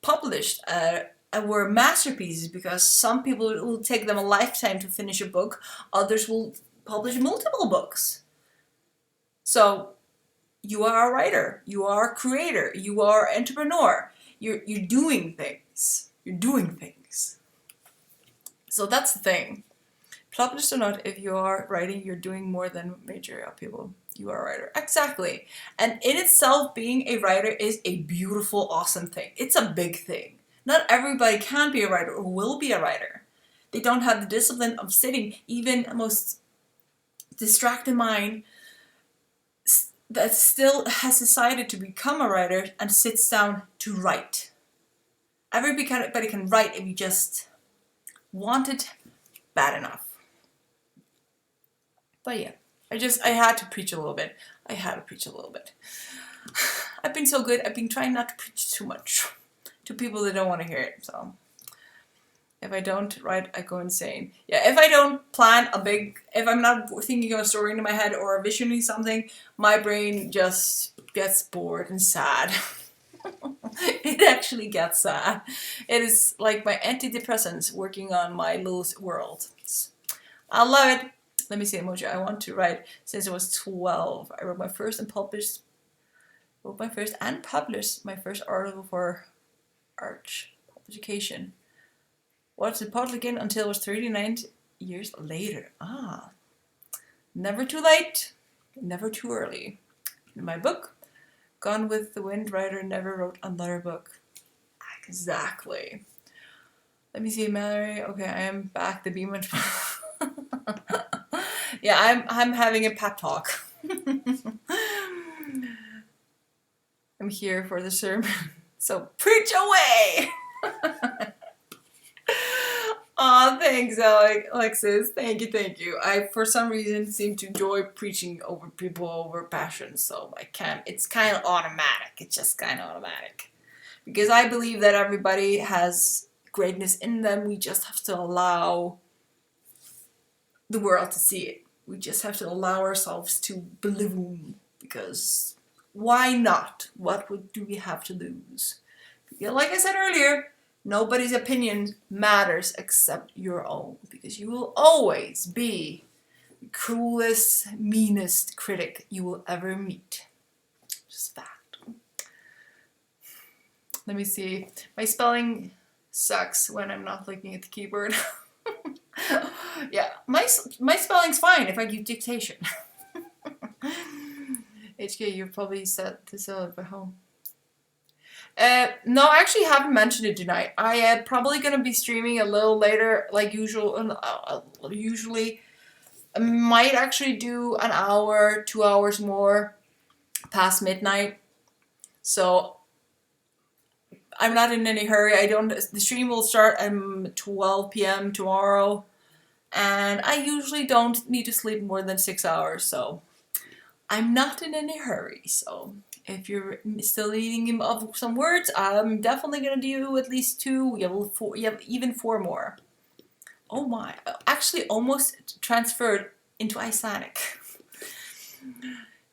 published and were masterpieces, because some people, it will take them a lifetime to finish a book, others will publish multiple books. So you are a writer, you are a creator, you are an entrepreneur, you're doing things. You're doing things. So that's the thing. Published or not, if you are writing, you're doing more than majority of people. You are a writer. Exactly. And in itself, being a writer is a beautiful, awesome thing. It's a big thing. Not everybody can be a writer or will be a writer. They don't have the discipline of sitting, even the most distracted mind that still has decided to become a writer and sits down to write. Everybody can write if you just want it bad enough. But yeah, I had to preach a little bit. I've been so good. I've been trying not to preach too much to people that don't want to hear it. So if I don't write, I go insane. Yeah, if I don't plan if I'm not thinking of a story in my head or visioning something, my brain just gets bored and sad. It actually gets sad. It is like my antidepressants working on my little world. I love it. Let me see emoji. I want to write since I was 12. I wrote my first and published my first article for Arch publication. What's it published again until it was 39 years later. Never too late, never too early. In my book, Gone with the Wind, writer never wrote another book. Exactly. Let me see, Mallory. Okay, I am back. The beam. Yeah, I'm having a pep talk. I'm here for the sermon, so preach away. Aw, thanks, Alexis. Thank you. I, for some reason, seem to enjoy preaching over people over passion, so I can't. It's kind of automatic. It's just kind of automatic. Because I believe that everybody has greatness in them. We just have to allow the world to see it. We just have to allow ourselves to bloom. Because why not? What do we have to lose? Because like I said earlier, nobody's opinion matters except your own, because you will always be the cruelest, meanest critic you will ever meet. Just fact. Let me see. My spelling sucks when I'm not looking at the keyboard. Yeah, my spelling's fine if I use dictation. HK, you've probably said this at home. No, I actually haven't mentioned it tonight. I am probably going to be streaming a little later, like usual. Usually, I might actually do an hour, 2 hours more past midnight. So I'm not in any hurry. The stream will start at 12 p.m. tomorrow, and I usually don't need to sleep more than 6 hours. So I'm not in any hurry. So if you're still needing of some words, I'm definitely going to do at least 2. You have even 4 more. Oh my. Actually almost transferred into Icelandic.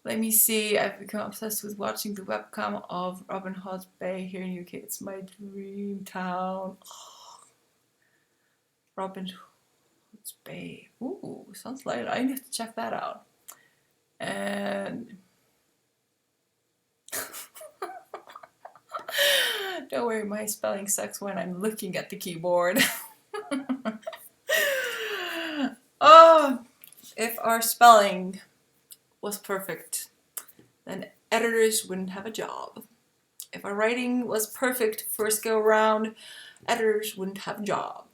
Let me see. I've become obsessed with watching the webcam of Robin Hood's Bay here in UK. It's my dream town. Oh. Robin Hood's Bay. Ooh, sounds like I need to check that out. And don't worry, my spelling sucks when I'm looking at the keyboard. Oh, if our spelling was perfect, then editors wouldn't have a job. If our writing was perfect first go around, editors wouldn't have a job.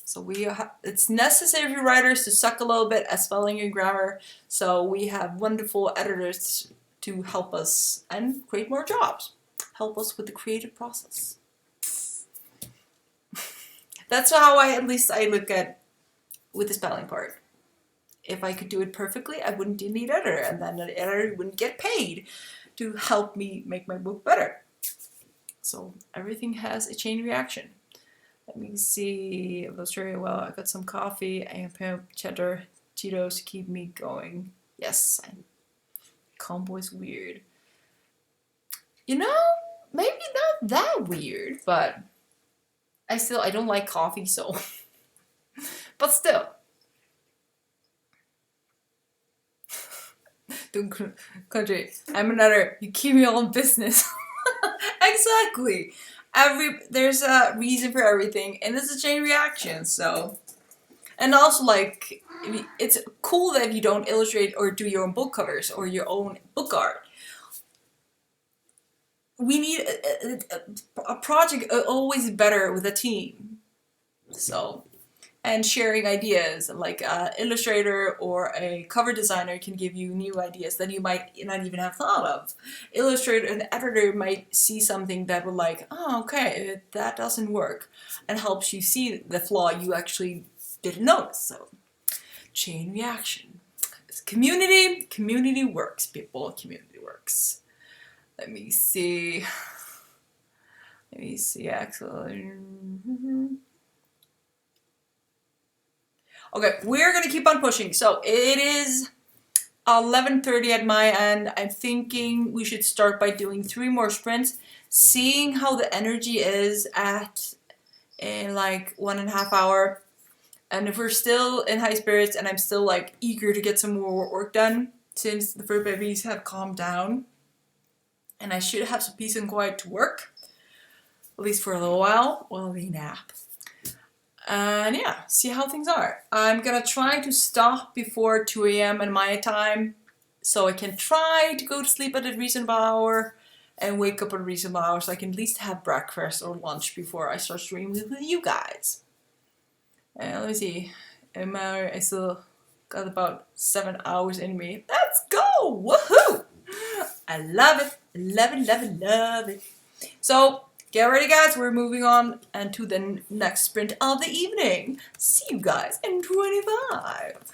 So it's necessary for writers to suck a little bit at spelling and grammar. So we have wonderful editors to help us and create more jobs. Help us with the creative process. That's how at least I look at with the spelling part. if I could do it perfectly, I wouldn't need an editor, and then the editor wouldn't get paid to help me make my book better. So everything has a chain reaction. Let me see if that's very well. I got some coffee and cheddar Cheetos to keep me going. Yes, combo is weird. You know, maybe not that weird, but I don't like coffee, so. But still. Country, I'm another. You keep me all in business. Exactly. There's a reason for everything, and it's a chain reaction. So, and also like, it's cool that you don't illustrate or do your own book covers or your own book art. We need a project always better with a team. So. And sharing ideas, like an illustrator or a cover designer can give you new ideas that you might not even have thought of. Illustrator and editor might see something that will like, oh, okay, that doesn't work, and helps you see the flaw you actually didn't notice. So, chain reaction. Community works, people. Community works. Let me see, actually. Okay, we're gonna keep on pushing. So it is 11:30 at my end. I'm thinking we should start by doing 3 more sprints, seeing how the energy is in like 1.5 hours. And if we're still in high spirits and I'm still like eager to get some more work done, since the fur babies have calmed down, and I should have some peace and quiet to work, at least for a little while they nap. And yeah, see how things are. I'm gonna try to stop before 2 a.m. in my time, so I can try to go to sleep at a reasonable hour and wake up at a reasonable hour, so I can at least have breakfast or lunch before I start streaming with you guys. And let me see, I still got about 7 hours in me. Let's go! Woohoo! I love it, love it. So, get ready, guys. We're moving on and to the next sprint of the evening. See you guys in 25.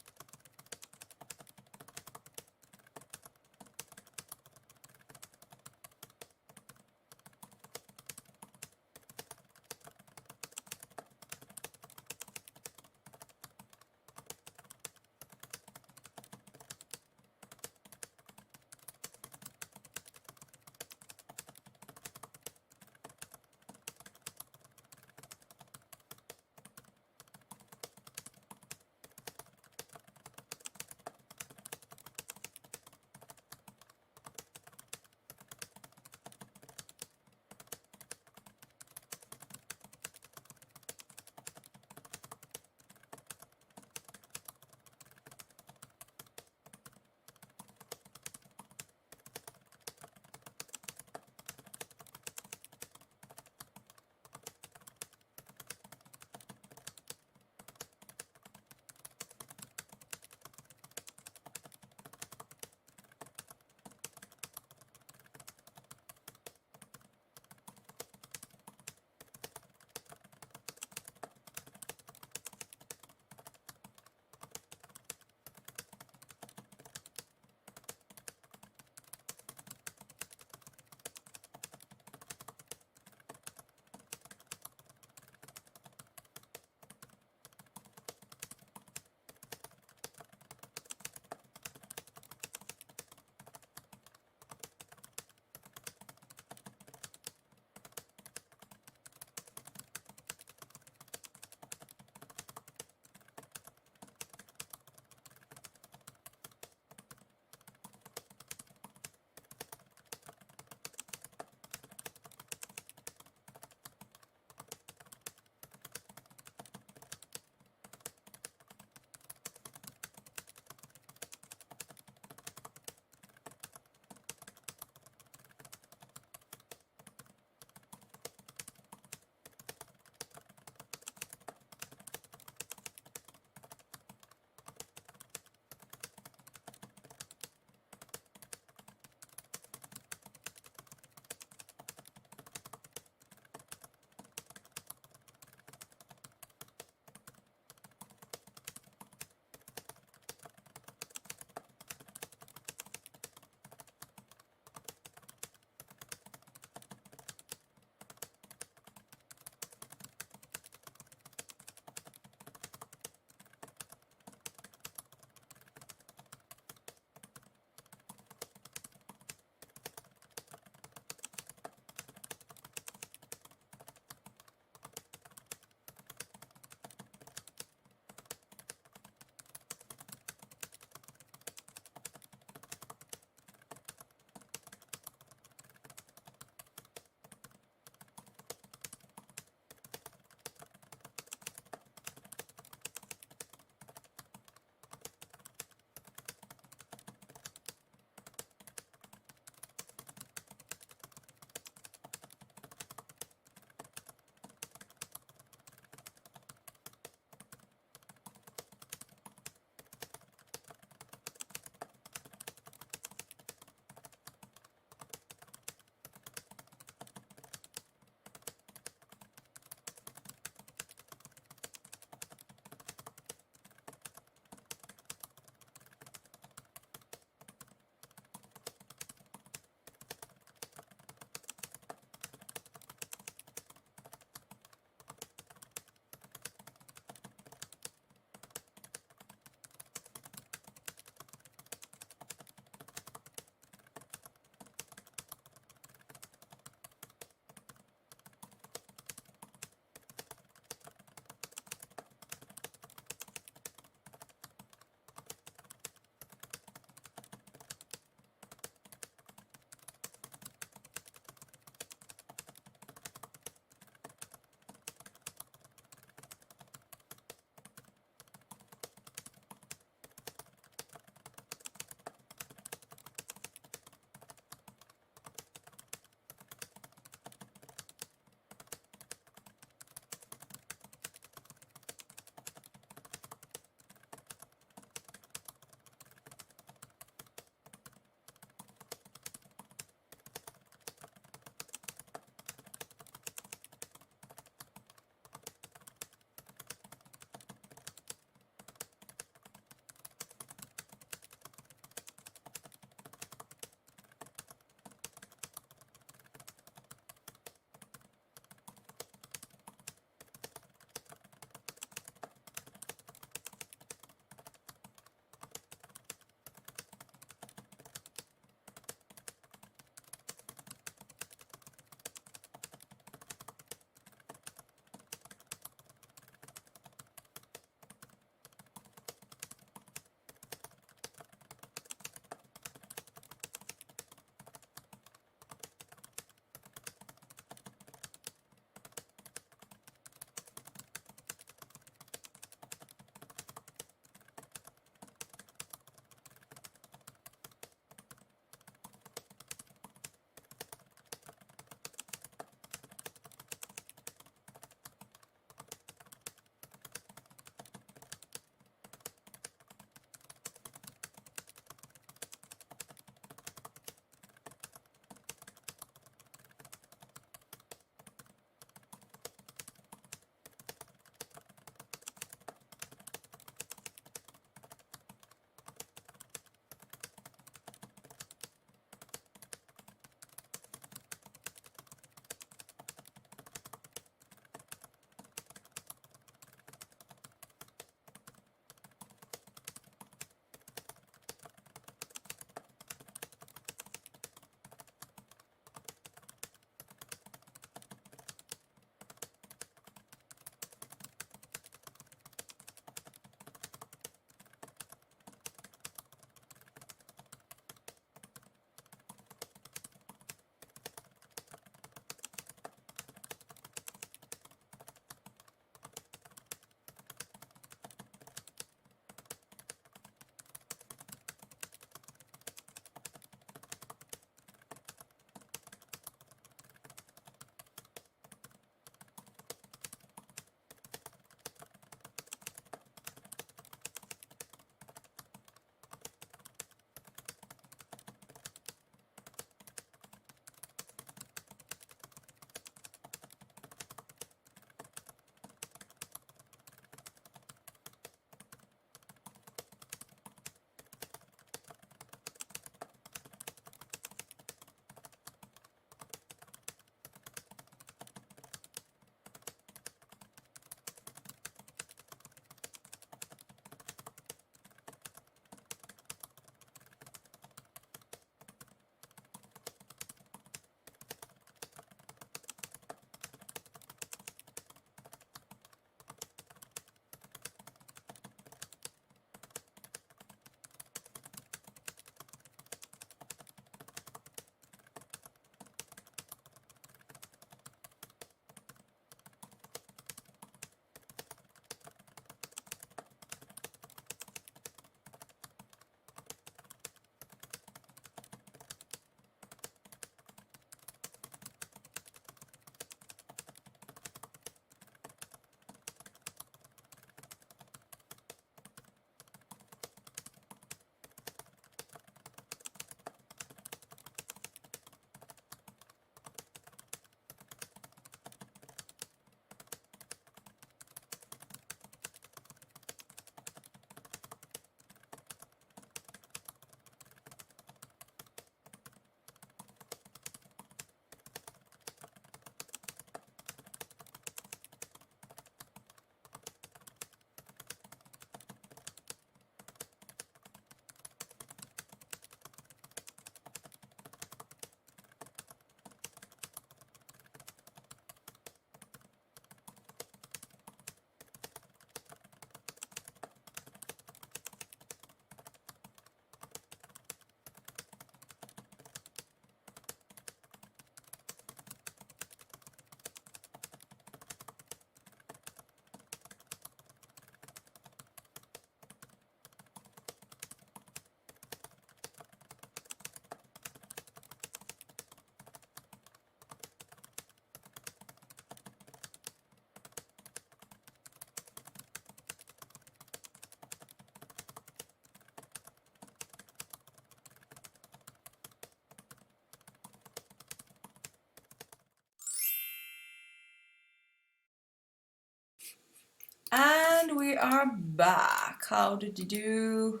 we are back. How did you do?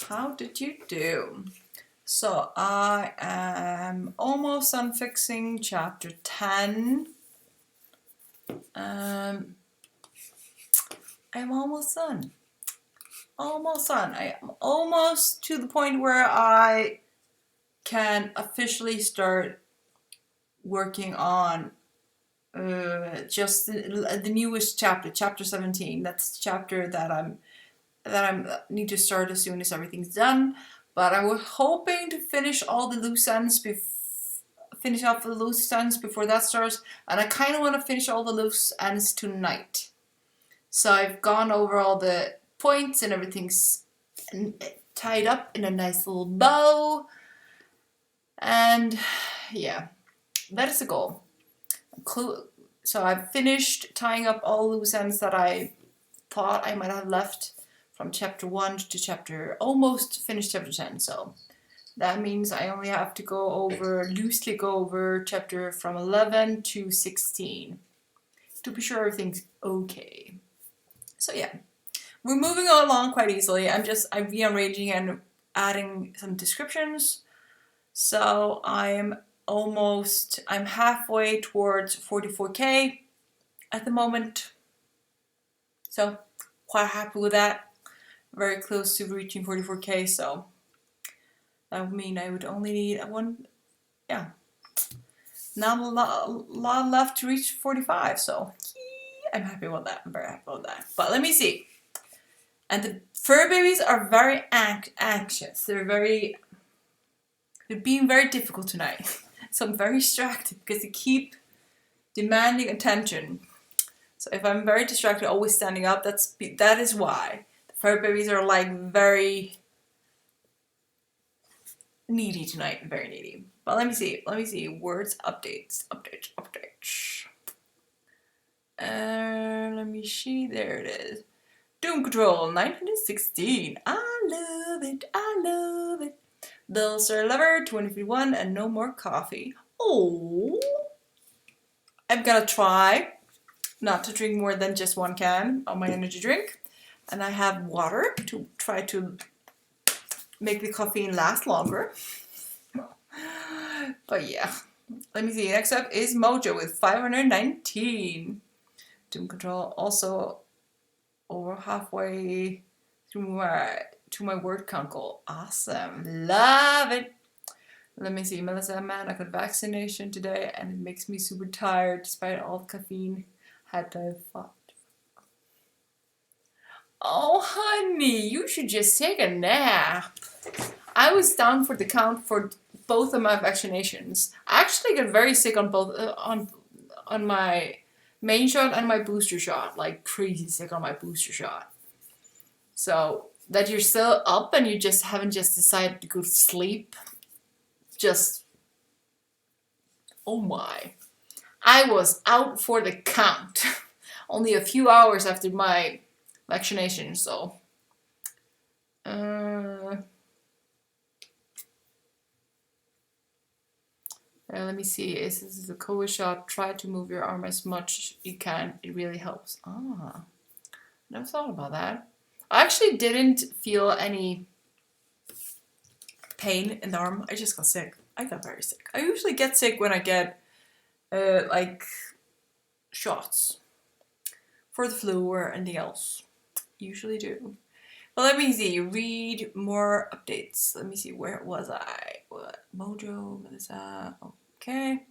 How did you do? So I am almost done fixing chapter 10. I'm almost done. Almost done. I am almost to the point where I can officially start working on just the newest chapter, chapter 17. That's the chapter that I'm need to start as soon as everything's done. But I was hoping to finish all the loose ends finish off the loose ends before that starts, and I kind of want to finish all the loose ends tonight. So I've gone over all the points and everything's tied up in a nice little bow, and yeah, that is the goal. So I've finished tying up all loose ends that I thought I might have left from chapter 1 to almost finished chapter 10. So that means I only have to loosely go over chapter from 11 to 16 to be sure everything's okay. So yeah, we're moving along quite easily. I'm rearranging and adding some descriptions. So I'm halfway towards 44K at the moment. So quite happy with that. Very close to reaching 44K, so that would mean I would only need one, yeah. Not a lot left to reach 45, so I'm happy with that. I'm very happy with that. But let me see. And the fur babies are very anxious. They're being very difficult tonight. So I'm very distracted because they keep demanding attention. So if I'm very distracted, always standing up, that is why. The fur babies are like very needy tonight, very needy. But let me see. Words, updates. Let me see. There it is. Doom Control 916. I love it. Bill Sir Lover 2051 and no more coffee. Oh, I'm gonna try not to drink more than just one can of my energy drink, and I have water to try to make the caffeine last longer. But yeah, let me see. Next up is Mojo with 519. Doom Control also over halfway through my word count goal. Awesome, love it. Let me see. Melissa, man, I got vaccination today and it makes me super tired despite all the caffeine had to fought. Oh, honey, you should just take a nap. I was down for the count for both of my vaccinations. I actually got very sick on both on my main shot and my booster shot, like crazy sick on my booster shot. So that you're still up and you just haven't decided to go to sleep. Just, oh my. I was out for the count. Only a few hours after my vaccination, so. Let me see. Is this a COVID shot? Try to move your arm as much you can. It really helps. Ah, never thought about that. I actually didn't feel any pain in the arm. I just got sick. I got very sick. I usually get sick when I get like shots for the flu or anything else. Usually do. But let me see. Read more updates. Let me see. Where was I? What? Mojo, Melissa. Okay.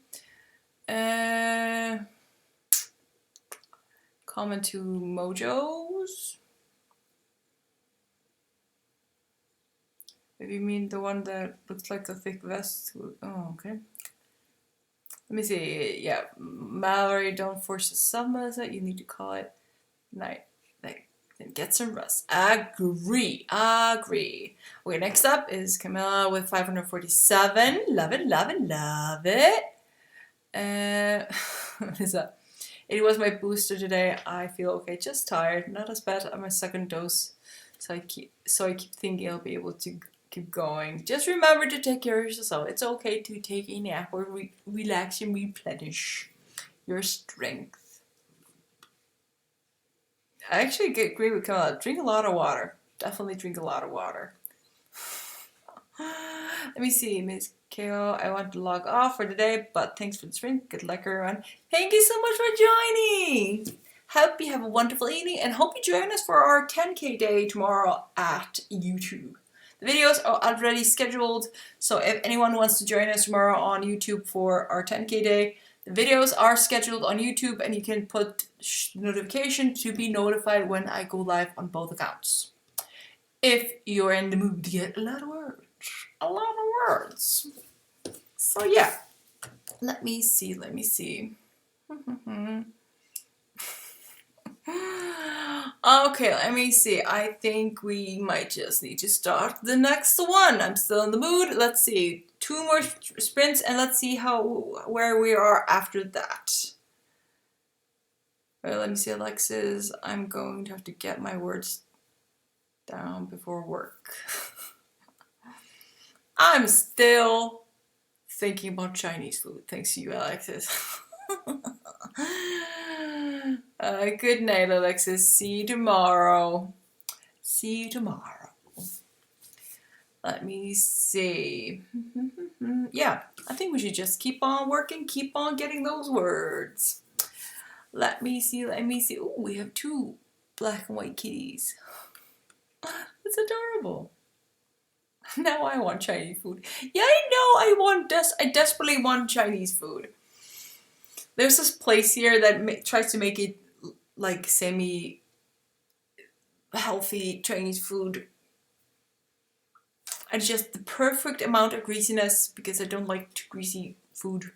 Comment to Mojo's. If you mean the one that looks like a thick vest. Oh, okay. Let me see. Yeah, Mallory, don't force yourself, Melissa. You need to call it night. Then get some rest. Agree. Okay, next up is Camilla with 547. Love it. What is that? It was my booster today. I feel okay, just tired. Not as bad as my second dose. So I keep thinking I'll be able to keep going. Just remember to take care of yourself. It's okay to take a nap or relax and replenish your strength. I actually agree with Camilla. Drink a lot of water. Definitely drink a lot of water. Let me see, Miss KO. I want to log off for today, but thanks for the sprint. Good luck, everyone. Thank you so much for joining. Hope you have a wonderful evening, and hope you join us for our 10K day tomorrow at YouTube. The videos are already scheduled, so if anyone wants to join us tomorrow on YouTube for our 10K day, the videos are scheduled on YouTube, and you can put notification to be notified when I go live on both accounts. If you're in the mood to get a lot of words. So yeah, let me see. Okay, let me see. I think we might just need to start the next one. I'm still in the mood. Let's see. 2 more sprints, and let's see where we are after that. Well, let me see, Alexis. I'm going to have to get my words down before work. I'm still thinking about Chinese food. Thanks to you, Alexis. Good night, Alexis. See you tomorrow. Let me see. Yeah, I think we should just keep on working, keep on getting those words. Let me see. Ooh, we have 2 black and white kitties. It's adorable. Now I want Chinese food. Yeah, I know. I desperately want Chinese food. There's this place here that tries to make it like semi-healthy Chinese food. And just the perfect amount of greasiness, because I don't like too greasy food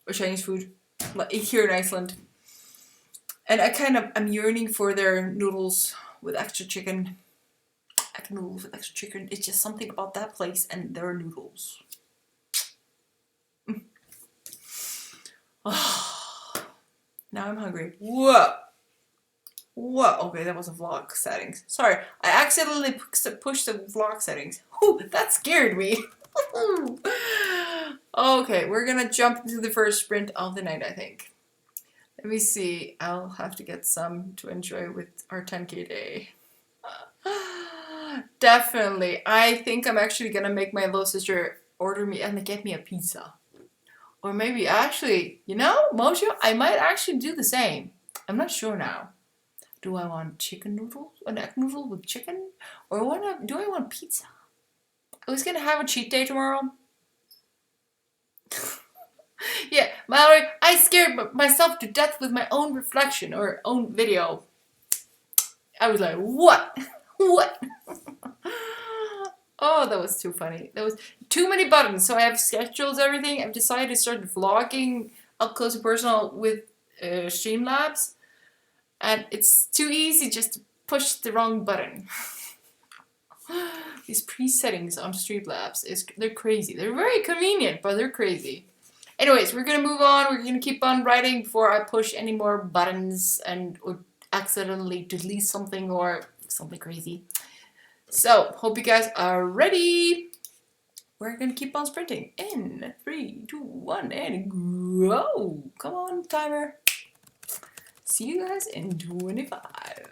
or Chinese food like here in Iceland. And I'm yearning for their noodles with extra chicken. Egg noodles with extra chicken. It's just something about that place and their noodles. Oh, now I'm hungry. Whoa. Okay, that was a vlog settings. Sorry, I accidentally pushed the vlog settings. Ooh, that scared me. Okay, we're gonna jump into the first sprint of the night, I think. Let me see. I'll have to get some to enjoy with our 10K day. Definitely. I think I'm actually gonna make my little sister order me and get me a pizza. Or maybe actually, Mojo, I might actually do the same. I'm not sure now. Do I want chicken noodles? An egg noodle with chicken? Or do I want pizza? I was gonna have a cheat day tomorrow. Yeah, Mallory, I scared myself to death with my own reflection or own video. I was like, what? What? Oh, that was too funny. That was too many buttons. So I have scheduled everything. I've decided to start vlogging up close and personal with Streamlabs. And it's too easy just to push the wrong button. These presettings on Streamlabs, they're crazy. They're very convenient, but they're crazy. Anyways, we're going to move on. We're going to keep on writing before I push any more buttons or accidentally delete something or something crazy. So, hope you guys are ready. We're going to keep on sprinting. In 3, 2, 1, and go. Come on, timer. See you guys in 25.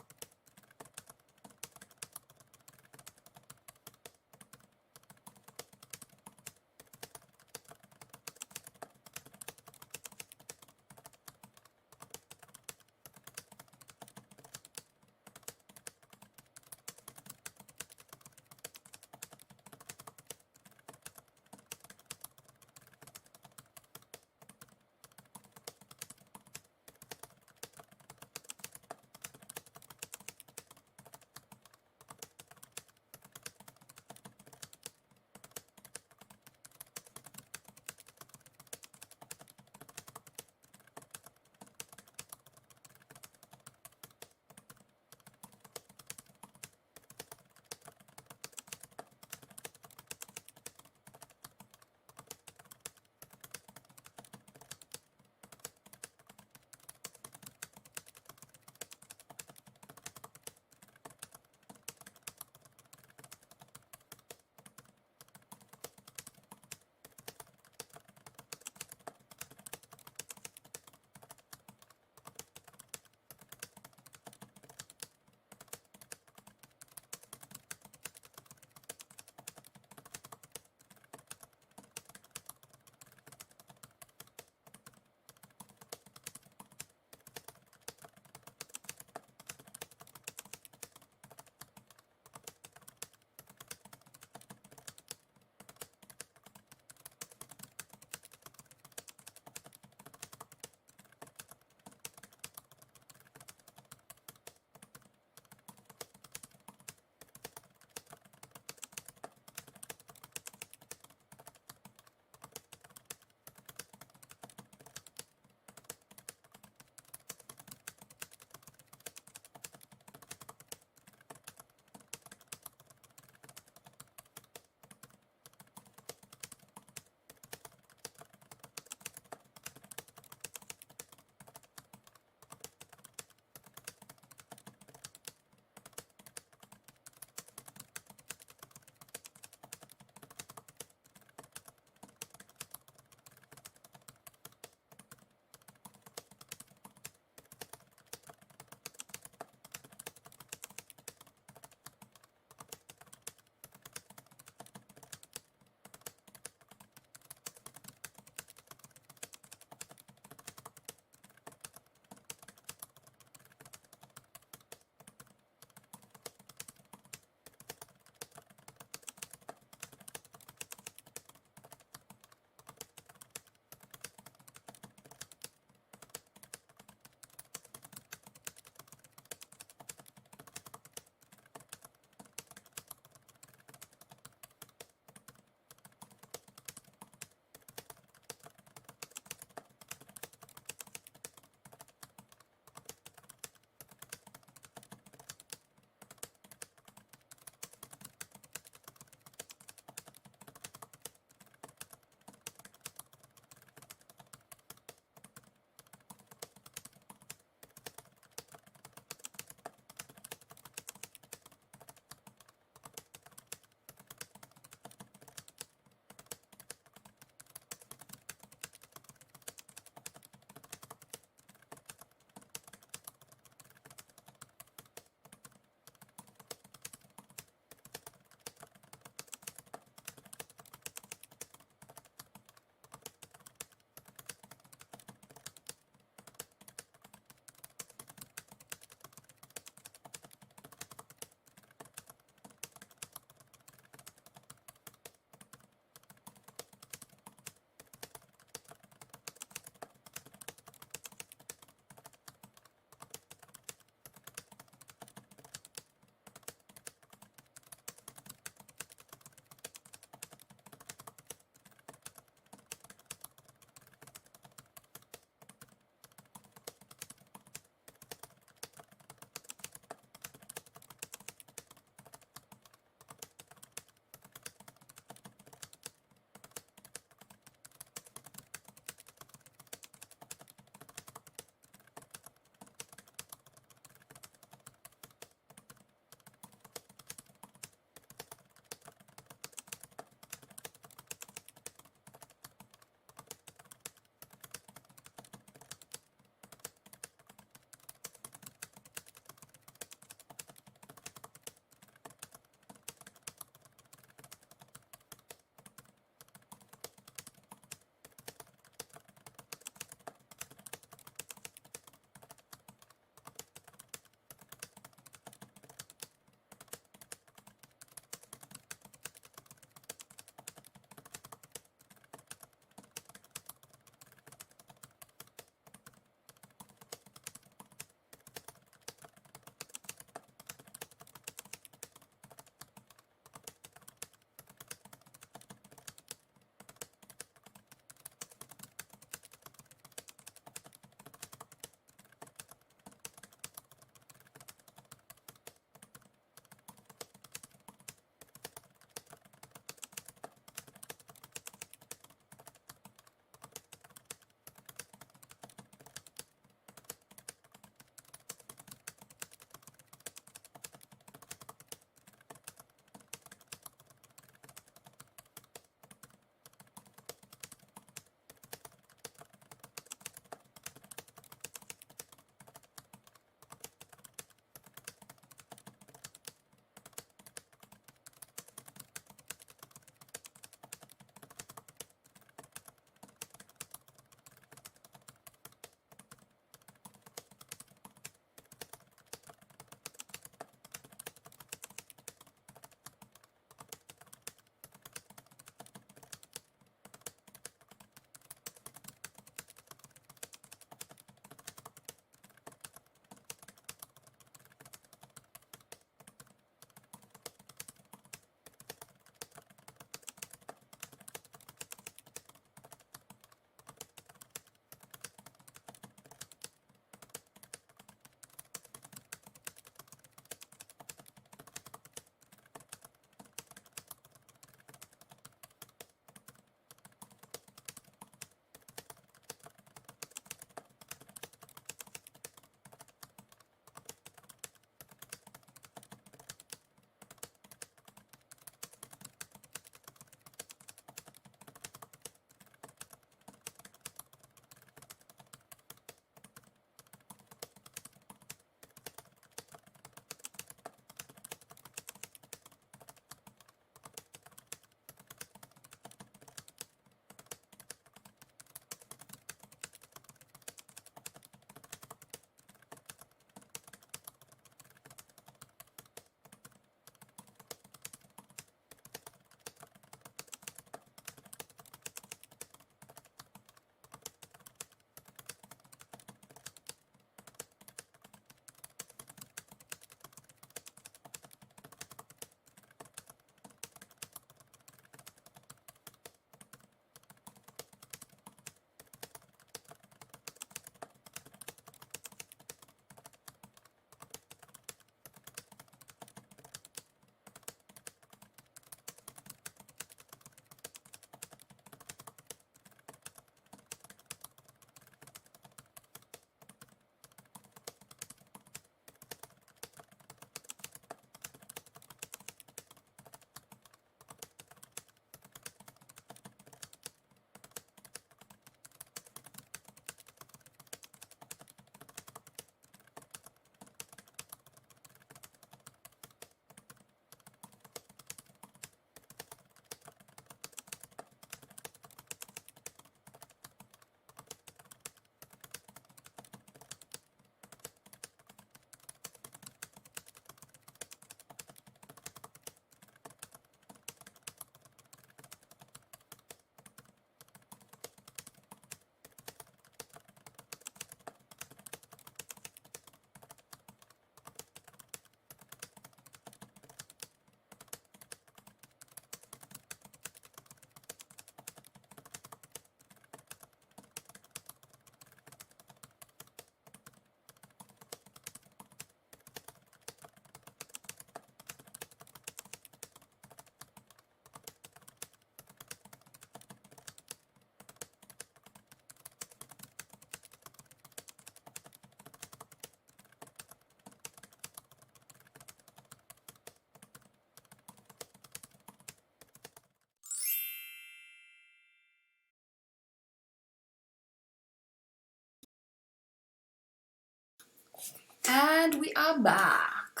And we are back.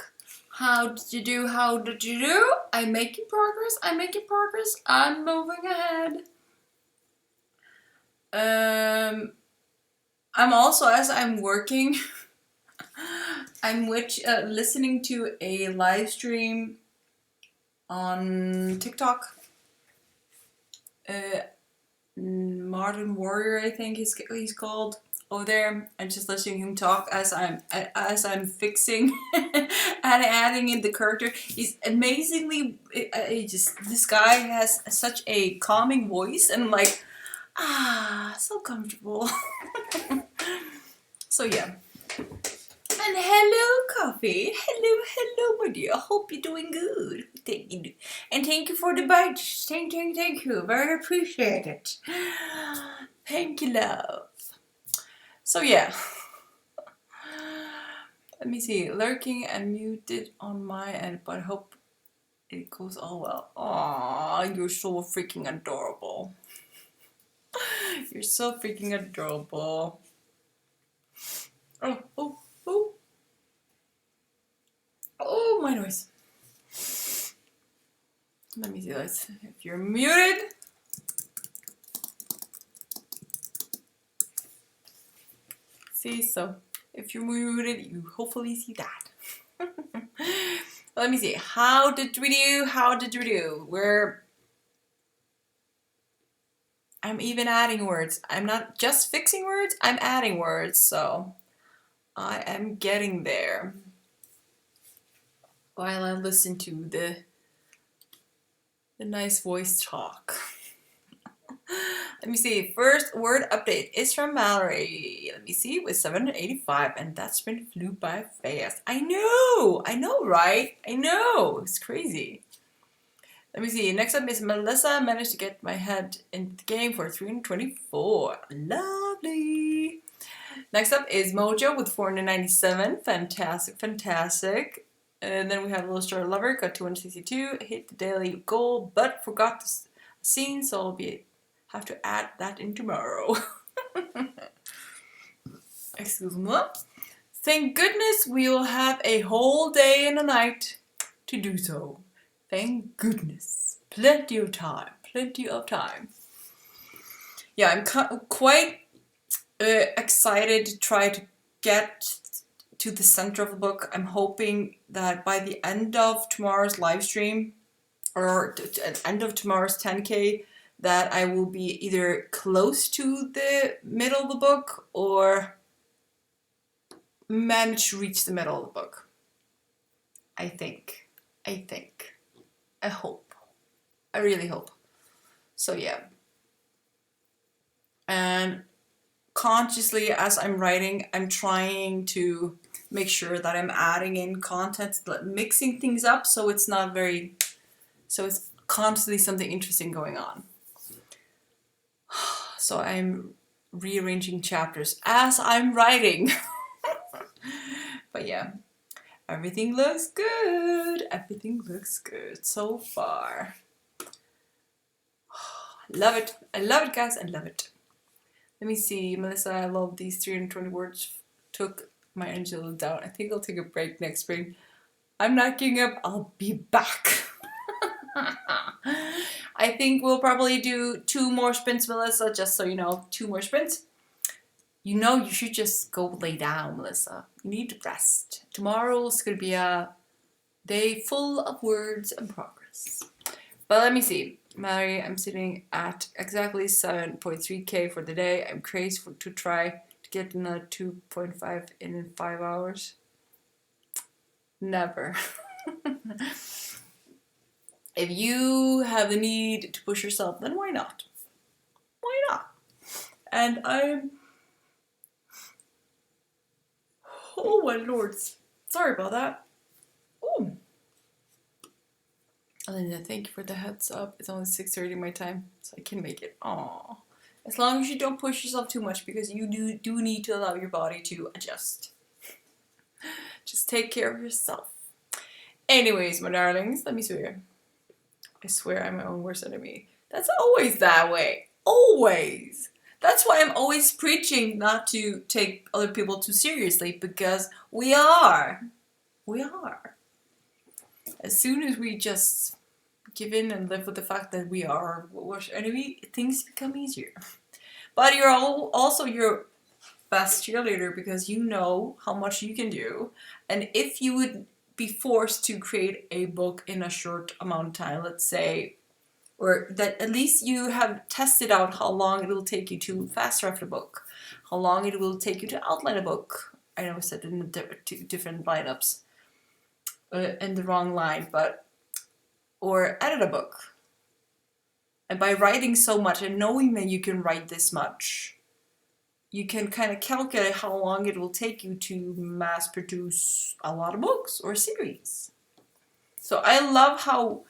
How did you do? How did you do? I'm making progress. I'm making progress. I'm moving ahead. I'm also, as I'm working, I'm listening to a live stream on TikTok. Modern Warrior, I think he's called. Over there, I'm just listening to him talk as I'm fixing and adding in the character. He's amazingly, this guy has such a calming voice, and I'm like, so comfortable. So yeah. And hello, Coffee. Hello, my dear. I hope you're doing good. Thank you. And thank you for the bites. Thank you. Very appreciate it. Thank you, love. So yeah. Let me see. Lurking and muted on my end, but I hope it goes all well. Aww, you're so freaking adorable. You're so freaking adorable. Oh, my noise. Let me see this. If you're muted. See, so if you're muted, you hopefully see that. Let me see. How did we do? I'm even adding words. I'm not just fixing words, I'm adding words, so I am getting there. While I listen to the nice voice talk. Let me see. First word update is from Mallory. Let me see. With 785, and that sprint flew by fast. I know, right? I know. It's crazy. Let me see. Next up is Melissa. Managed to get my head in the game for 324. Lovely. Next up is Mojo with 497. Fantastic. And then we have Little Star Lover, got 262. Hit the daily goal, but forgot the scene, so I'll have to add that in tomorrow. Excuse me. Thank goodness we will have a whole day and a night to do so. Thank goodness. Plenty of time. Yeah, I'm quite excited to try to get to the center of the book. I'm hoping that by the end of tomorrow's live stream, or at the end of tomorrow's 10K, that I will be either close to the middle of the book or manage to reach the middle of the book. I think. I hope. I really hope. So yeah. And consciously, as I'm writing, I'm trying to make sure that I'm adding in content, mixing things up, so it's constantly something interesting going on. So I'm rearranging chapters as I'm writing. But yeah, everything looks good. So far. Love it, guys. I love it. Let me see, Melissa, I love these 320 words. Took my energy a little down. I think I'll take a break next spring. I'm not giving up. I'll be back. I think we'll probably do 2 more sprints, Melissa, just so you know. 2 more sprints. You know, you should just go lay down, Melissa. You need to rest. Tomorrow's going to be a day full of words and progress. But let me see. Mallory, I'm sitting at exactly 7.3K for the day. I'm crazy to try to get another 2.5 in 5 hours. Never. If you have the need to push yourself, then why not? And oh my lords. Sorry about that. Oh. Elena, thank you for the heads up. It's only 6:30 my time, so I can make it. Aww. As long as you don't push yourself too much, because you do need to allow your body to adjust. Just take care of yourself. Anyways, my darlings, let me swear. I swear I'm my own worst enemy. That's always that way. Always. That's why I'm always preaching not to take other people too seriously, because we are. We are. As soon as we just give in and live with the fact that we are our worst enemy, things become easier. But you're also your best cheerleader, because you know how much you can do. And if you would be forced to create a book in a short amount of time, let's say, or that at least you have tested out how long it will take you to fast draft a book, how long it will take you to outline a book. I know I said in two different lineups, in the wrong line, but, or edit a book. And by writing so much and knowing that you can write this much, you can kind of calculate how long it will take you to mass produce a lot of books or series. So I love how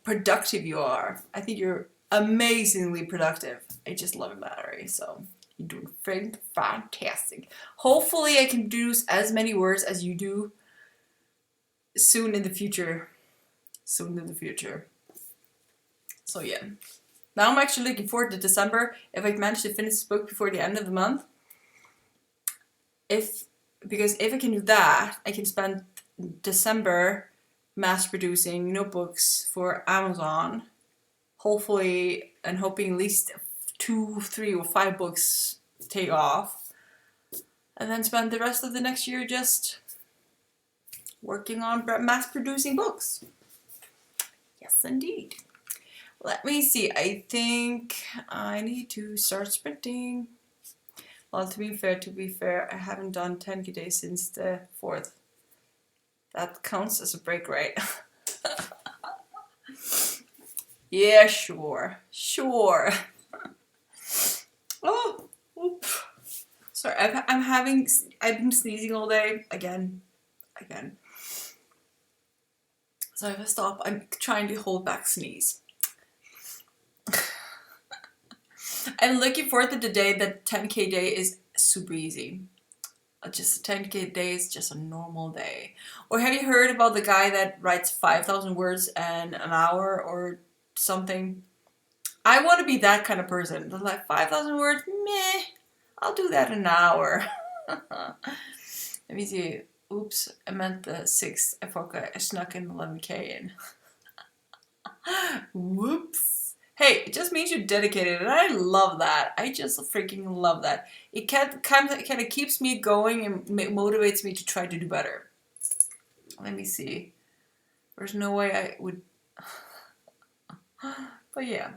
productive you are. I think you're amazingly productive. I just love it, Mallory. So you're doing fantastic. Hopefully I can produce as many words as you do soon in the future. Soon in the future. So yeah. Now I'm actually looking forward to December. If I manage to finish this book before the end of the month. Because if I can do that, I can spend December mass producing notebooks for Amazon, hopefully, and hoping at least 2, 3, or 5 books take off, and then spend the rest of the next year just working on mass producing books. Yes, indeed. Let me see. I think I need to start sprinting. Well, to be fair, I haven't done 10K days since the 4th. That counts as a break, right? Yeah, sure. Oh, oop. Sorry, I've been sneezing all day. Again. So if I stop, I'm trying to hold back sneeze. I'm looking forward to the day that 10K day is super easy. Just a 10K day is just a normal day. Or have you heard about the guy that writes 5,000 words in an hour or something? I want to be that kind of person. Like 5,000 words, meh, I'll do that in an hour. Let me see. Oops, I meant the 6th. I snuck in 11K in. Whoops. Hey, it just means you're dedicated, and I love that. I just freaking love that. It kind of keeps me going and motivates me to try to do better. Let me see. There's no way I would. But yeah,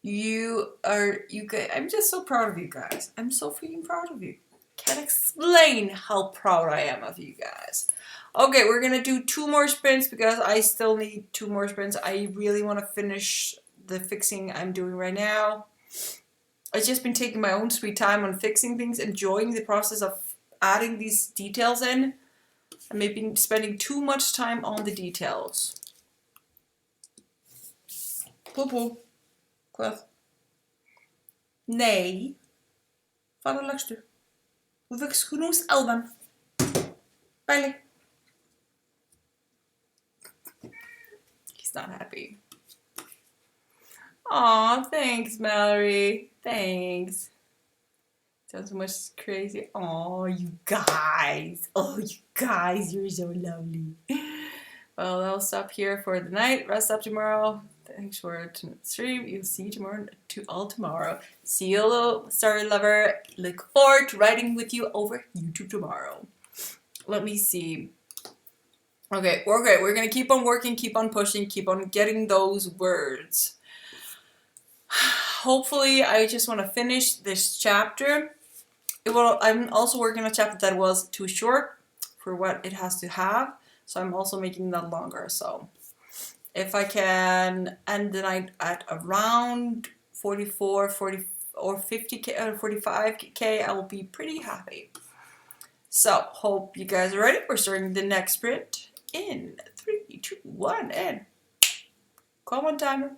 you guys. I'm just so proud of you guys. I'm so freaking proud of you. Can't explain how proud I am of you guys. Okay, we're gonna do 2 more sprints because I still need 2 more sprints. I really want to finish the fixing I'm doing right now. I've just been taking my own sweet time on fixing things, enjoying the process of adding these details in, and maybe spending too much time on the details. Popo. Hvað? Nee. Fara lagstu. Þú fegst knús áðan. Bæli. He's not happy. Aw, thanks, Mallory. Thanks. Sounds so much crazy. Oh, you guys. Oh, you guys, you're so lovely. Well, I'll stop here for the night. Rest up tomorrow. Thanks for tonight's stream. You'll see you tomorrow. See you, little story lover. Look forward to writing with you over YouTube tomorrow. Let me see. Okay, we're gonna keep on working, keep on pushing, keep on getting those words. Hopefully, I just want to finish this chapter. I'm also working on a chapter that was too short for what it has to have, so I'm also making that longer. So if I can end the night at around 44, 40, or 50K or 45K, I will be pretty happy. So hope you guys are ready. We're starting the next sprint in 3, 2, 1, and come on, timer.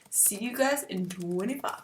See you guys in 25.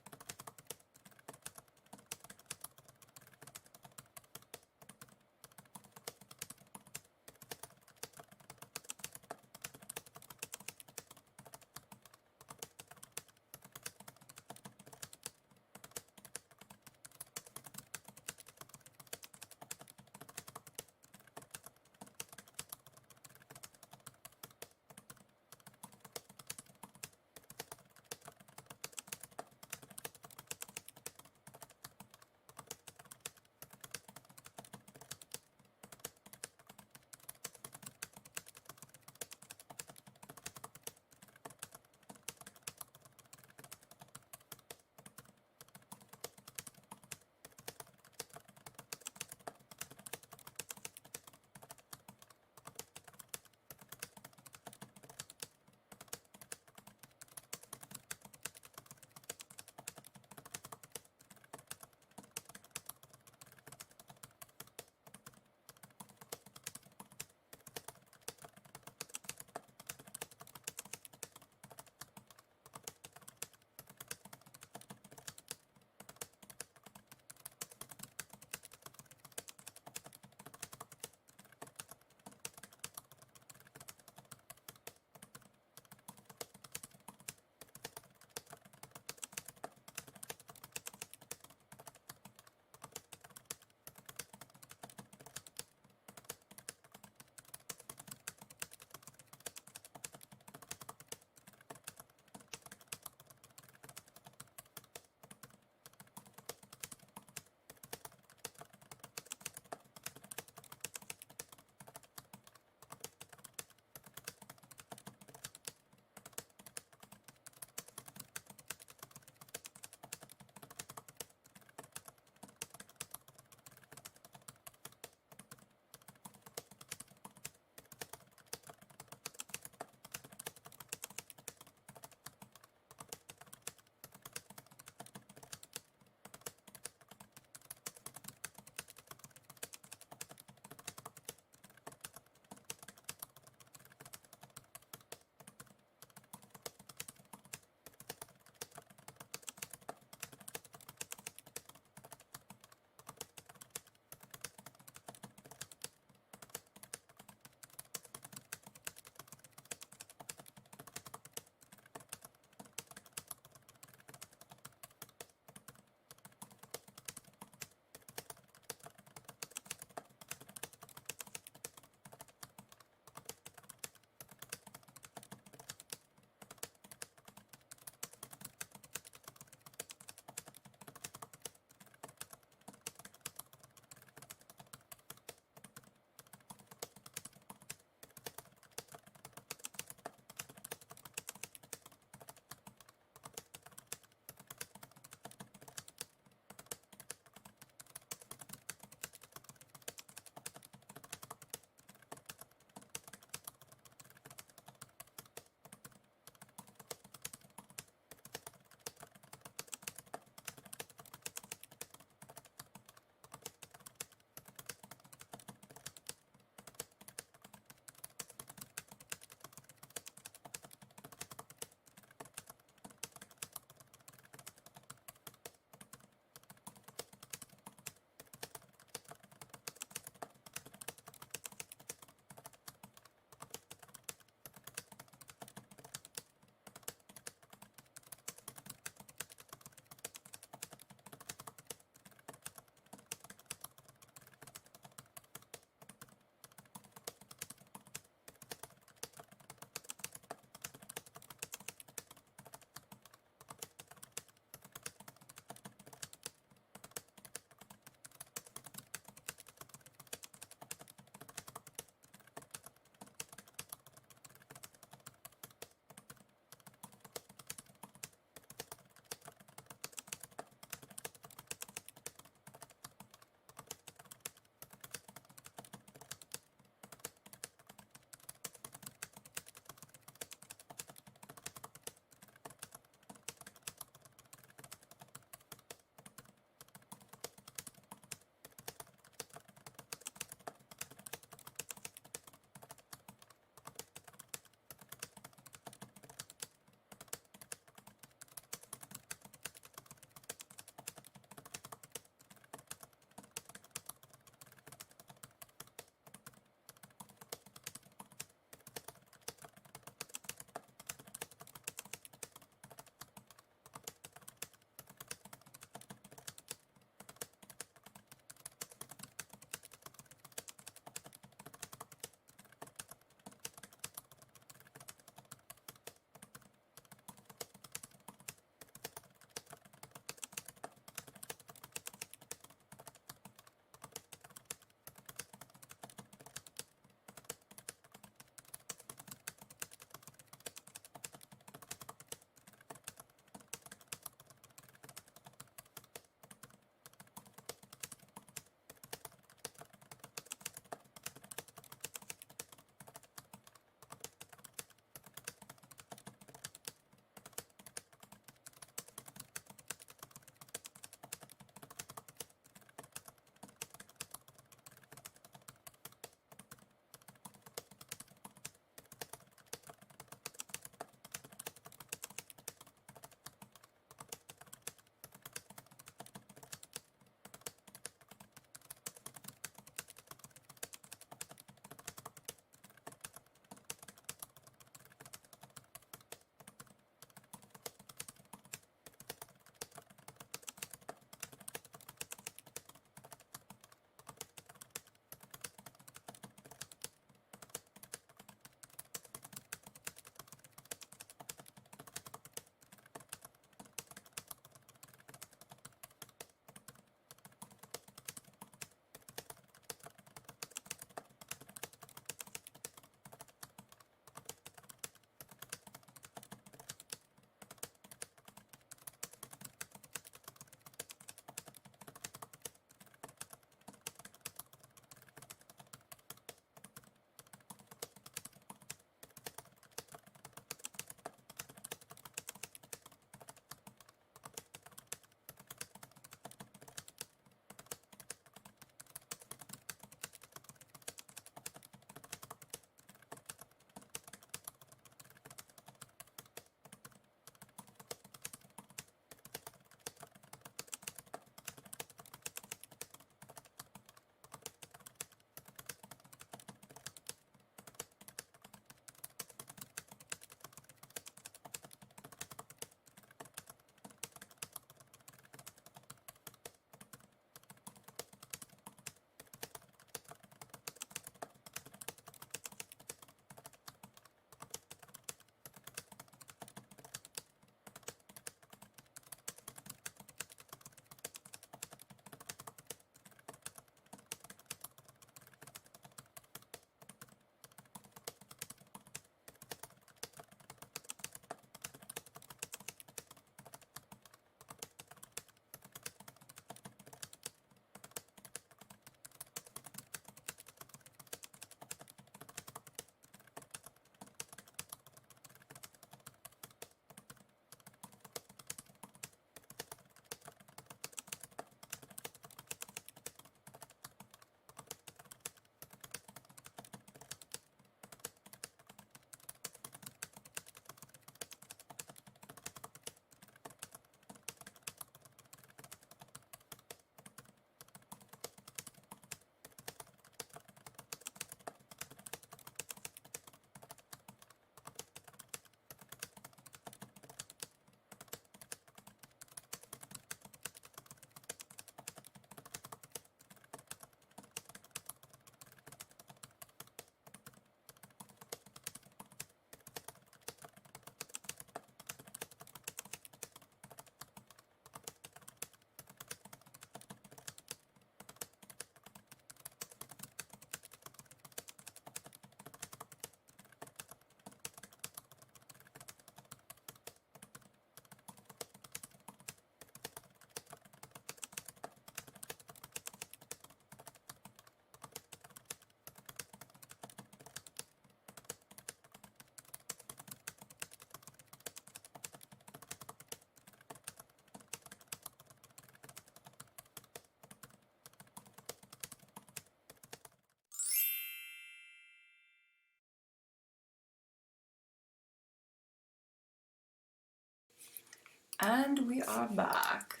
And we are back.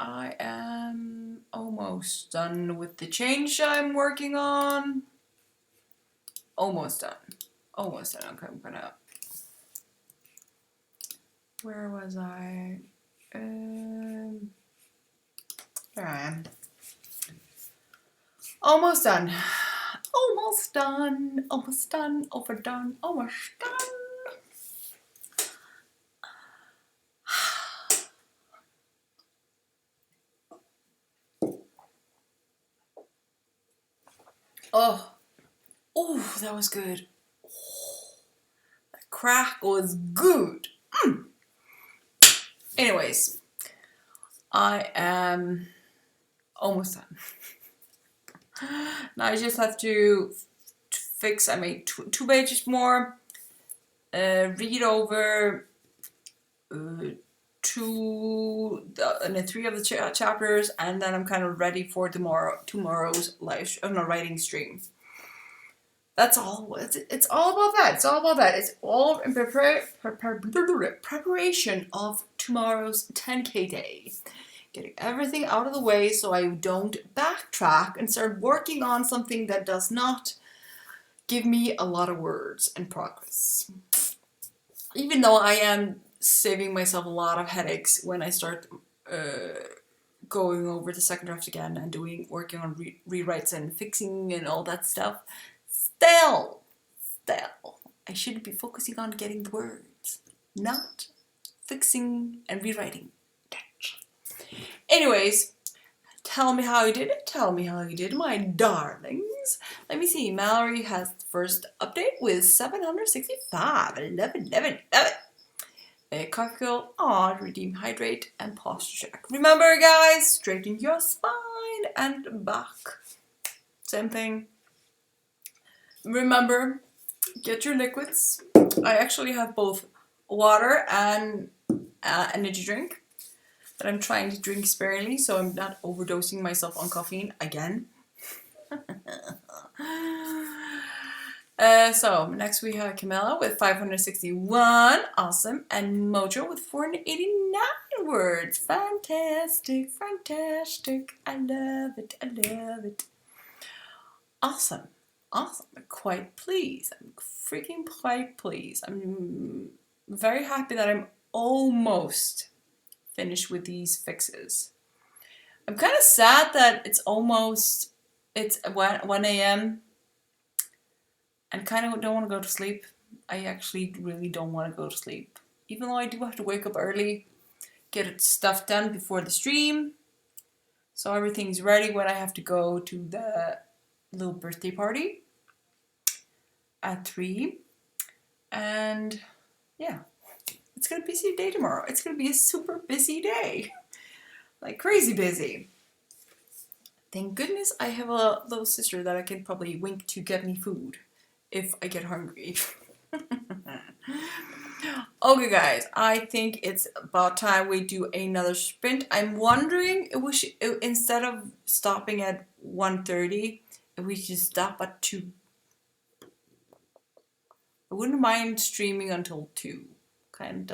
I am almost done with the change I'm working on. Almost done. Almost done. Okay, I'm gonna... Where was I? There I am. Almost done. Almost done. Almost done. Overdone. Almost done. Oh, oh, that was good. Oh, that crack was good. Anyways, I am almost done. Now I just have to fix. I made two pages more. Read over three of the chapters, and then I'm kind of ready for tomorrow's writing stream. That's all. It's all about that. It's all about that. It's all in preparation of tomorrow's 10K day. Getting everything out of the way so I don't backtrack and start working on something that does not give me a lot of words and progress. Even though I am saving myself a lot of headaches when I start going over the second draft again and working on rewrites and fixing and all that stuff. Still, I should be focusing on getting the words, not fixing and rewriting. Anyways, tell me how you did it. Tell me how you did, my darlings. Let me see. Mallory has the first update with 765. I love it. Coffee Girl, redeem, hydrate, and posture check. Remember, guys, straighten your spine and back. Same thing. Remember, get your liquids. I actually have both water and energy drink that I'm trying to drink sparingly, so I'm not overdosing myself on caffeine again. So next we have Camilla with 561, awesome, and Mojo with 489 words. Fantastic, fantastic. I love it, I love it. Awesome. Awesome. I'm quite pleased. I'm freaking quite pleased. I'm very happy that I'm almost finished with these fixes. I'm kind of sad that it's 1 a.m. and kind of don't want to go to sleep. I actually really don't want to go to sleep. Even though I do have to wake up early, get stuff done before the stream. So everything's ready when I have to go to the little birthday party at 3, and yeah, it's gonna be a busy day tomorrow. It's gonna be a super busy day, like crazy busy. Thank goodness I have a little sister that I can probably wink to get me food if I get hungry. Okay, guys, I think it's about time we do another sprint. I'm wondering if we should, instead of stopping at 1:30, if we should stop at 2. I wouldn't mind streaming until 2. Then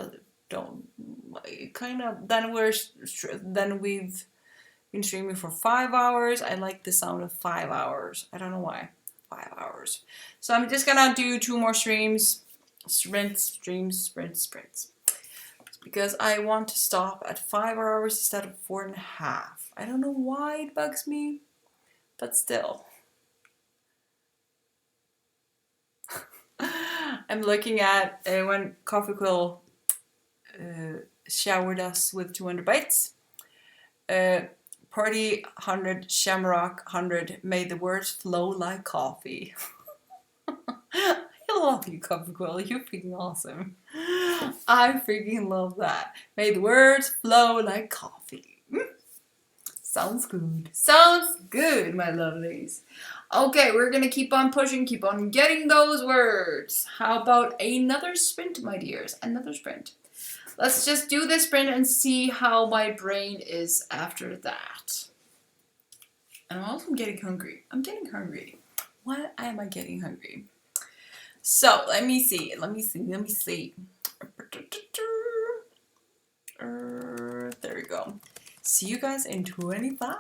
we've been streaming for 5 hours. I like the sound of 5 hours. I don't know why. 5 hours. So I'm just gonna do 2 more streams. Sprints. Because I want to stop at 5 hours instead of 4.5. I don't know why it bugs me, but still. I'm looking at when Coffee Quill showered us with 200 bites. Party 100, Shamrock 100, made the words flow like coffee. I love you, Coffee Quill. You're freaking awesome. I freaking love that. Made the words flow like coffee. Sounds good. Sounds good, my lovelies. Okay, we're gonna keep on pushing, keep on getting those words. How about another sprint, my dears? Another sprint. Let's just do this sprint and see how my brain is after that. And I'm also getting hungry. I'm getting hungry. Why am I getting hungry? So, let me see. There we go. See you guys in 25.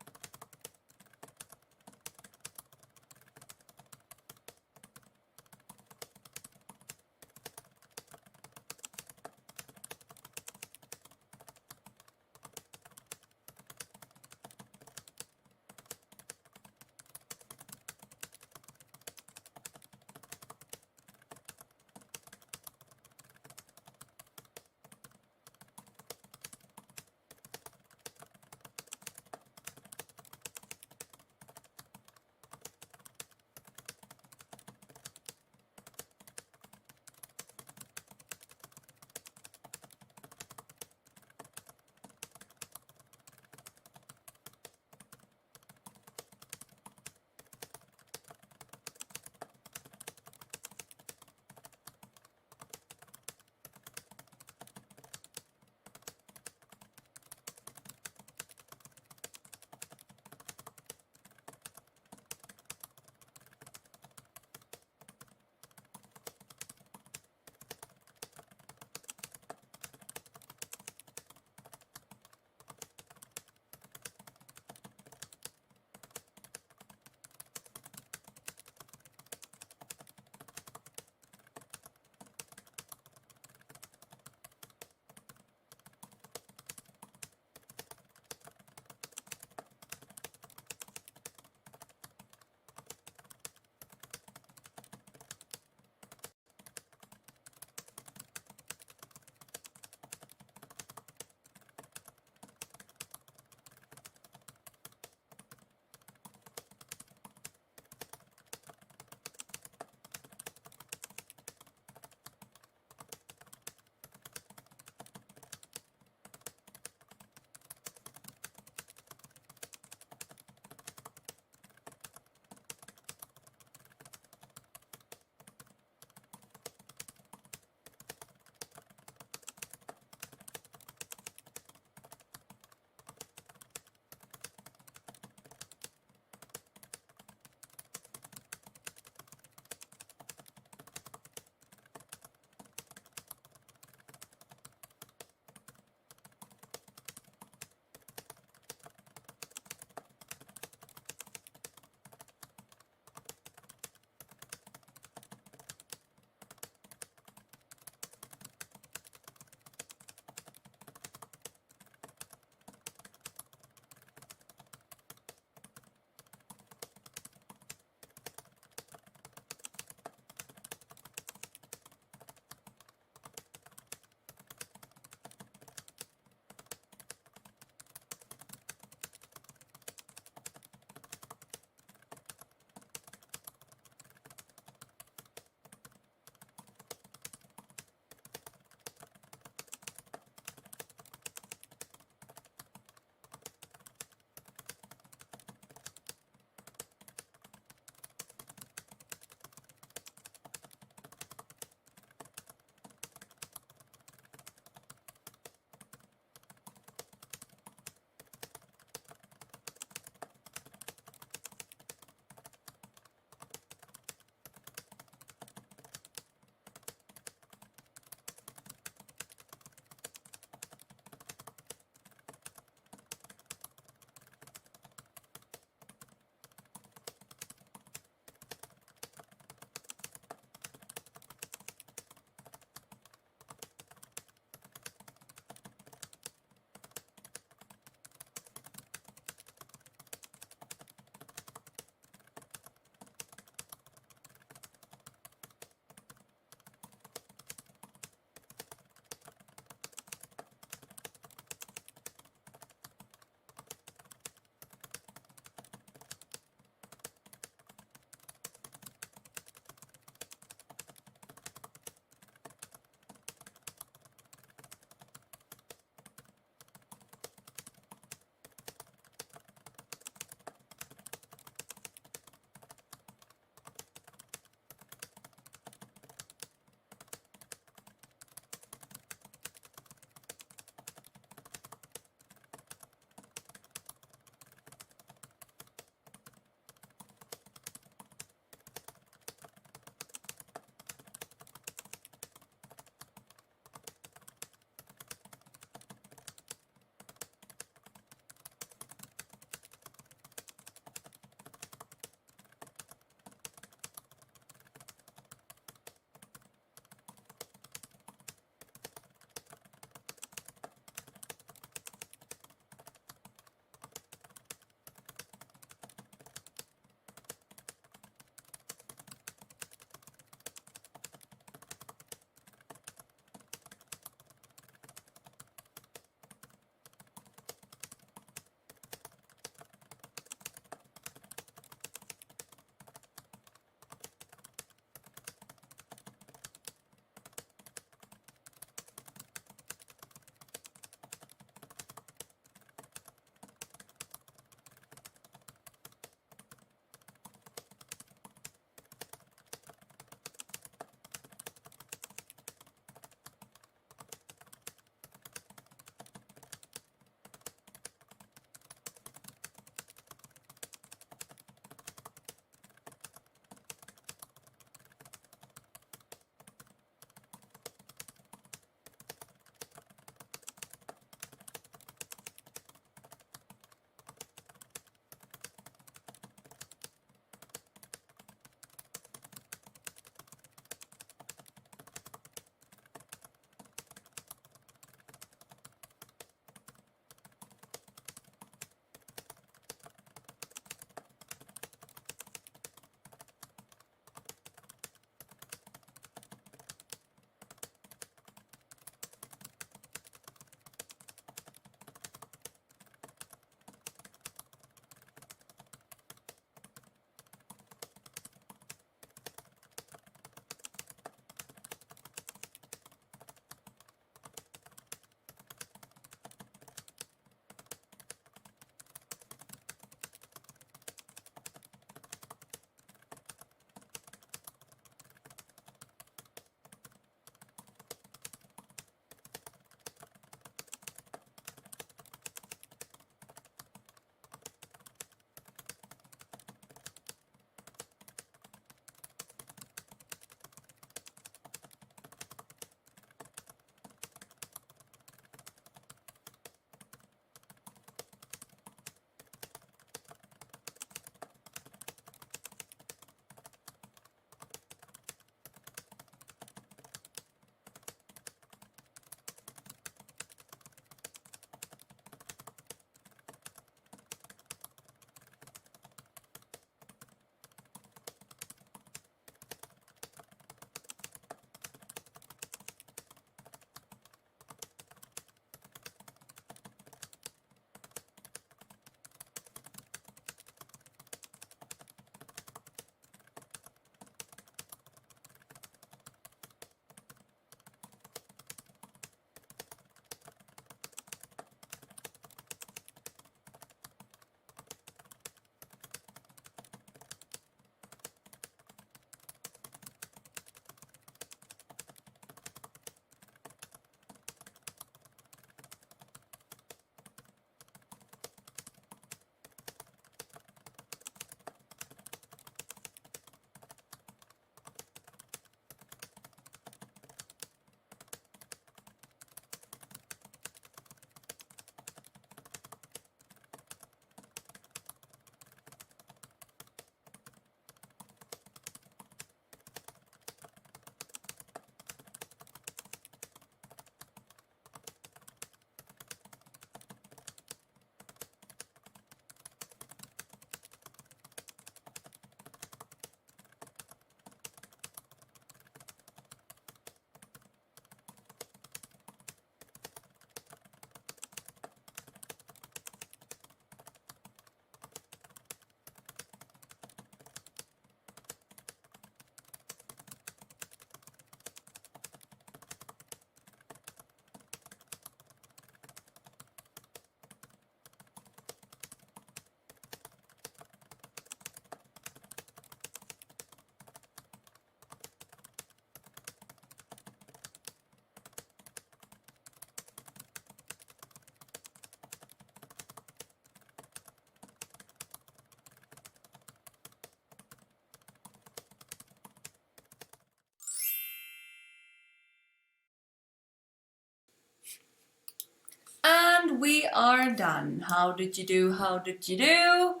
are done. How did you do? How did you do?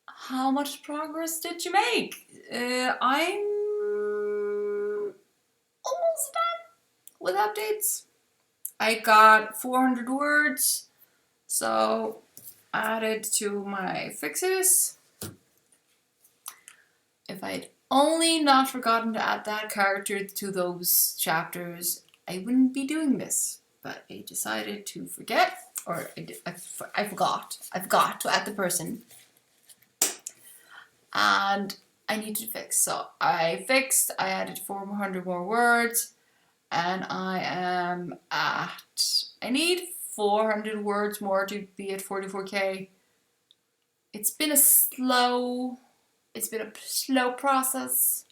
How much progress did you make? I'm almost done with updates. I got 400 words, so added to my fixes. If I'd only not forgotten to add that character to those chapters, I wouldn't be doing this. But I decided to forget, or I forgot. I forgot to add the person. And I need to fix. So I fixed, I added 400 more words, and I am at, I need 400 words more to be at 44k. It's been a slow process,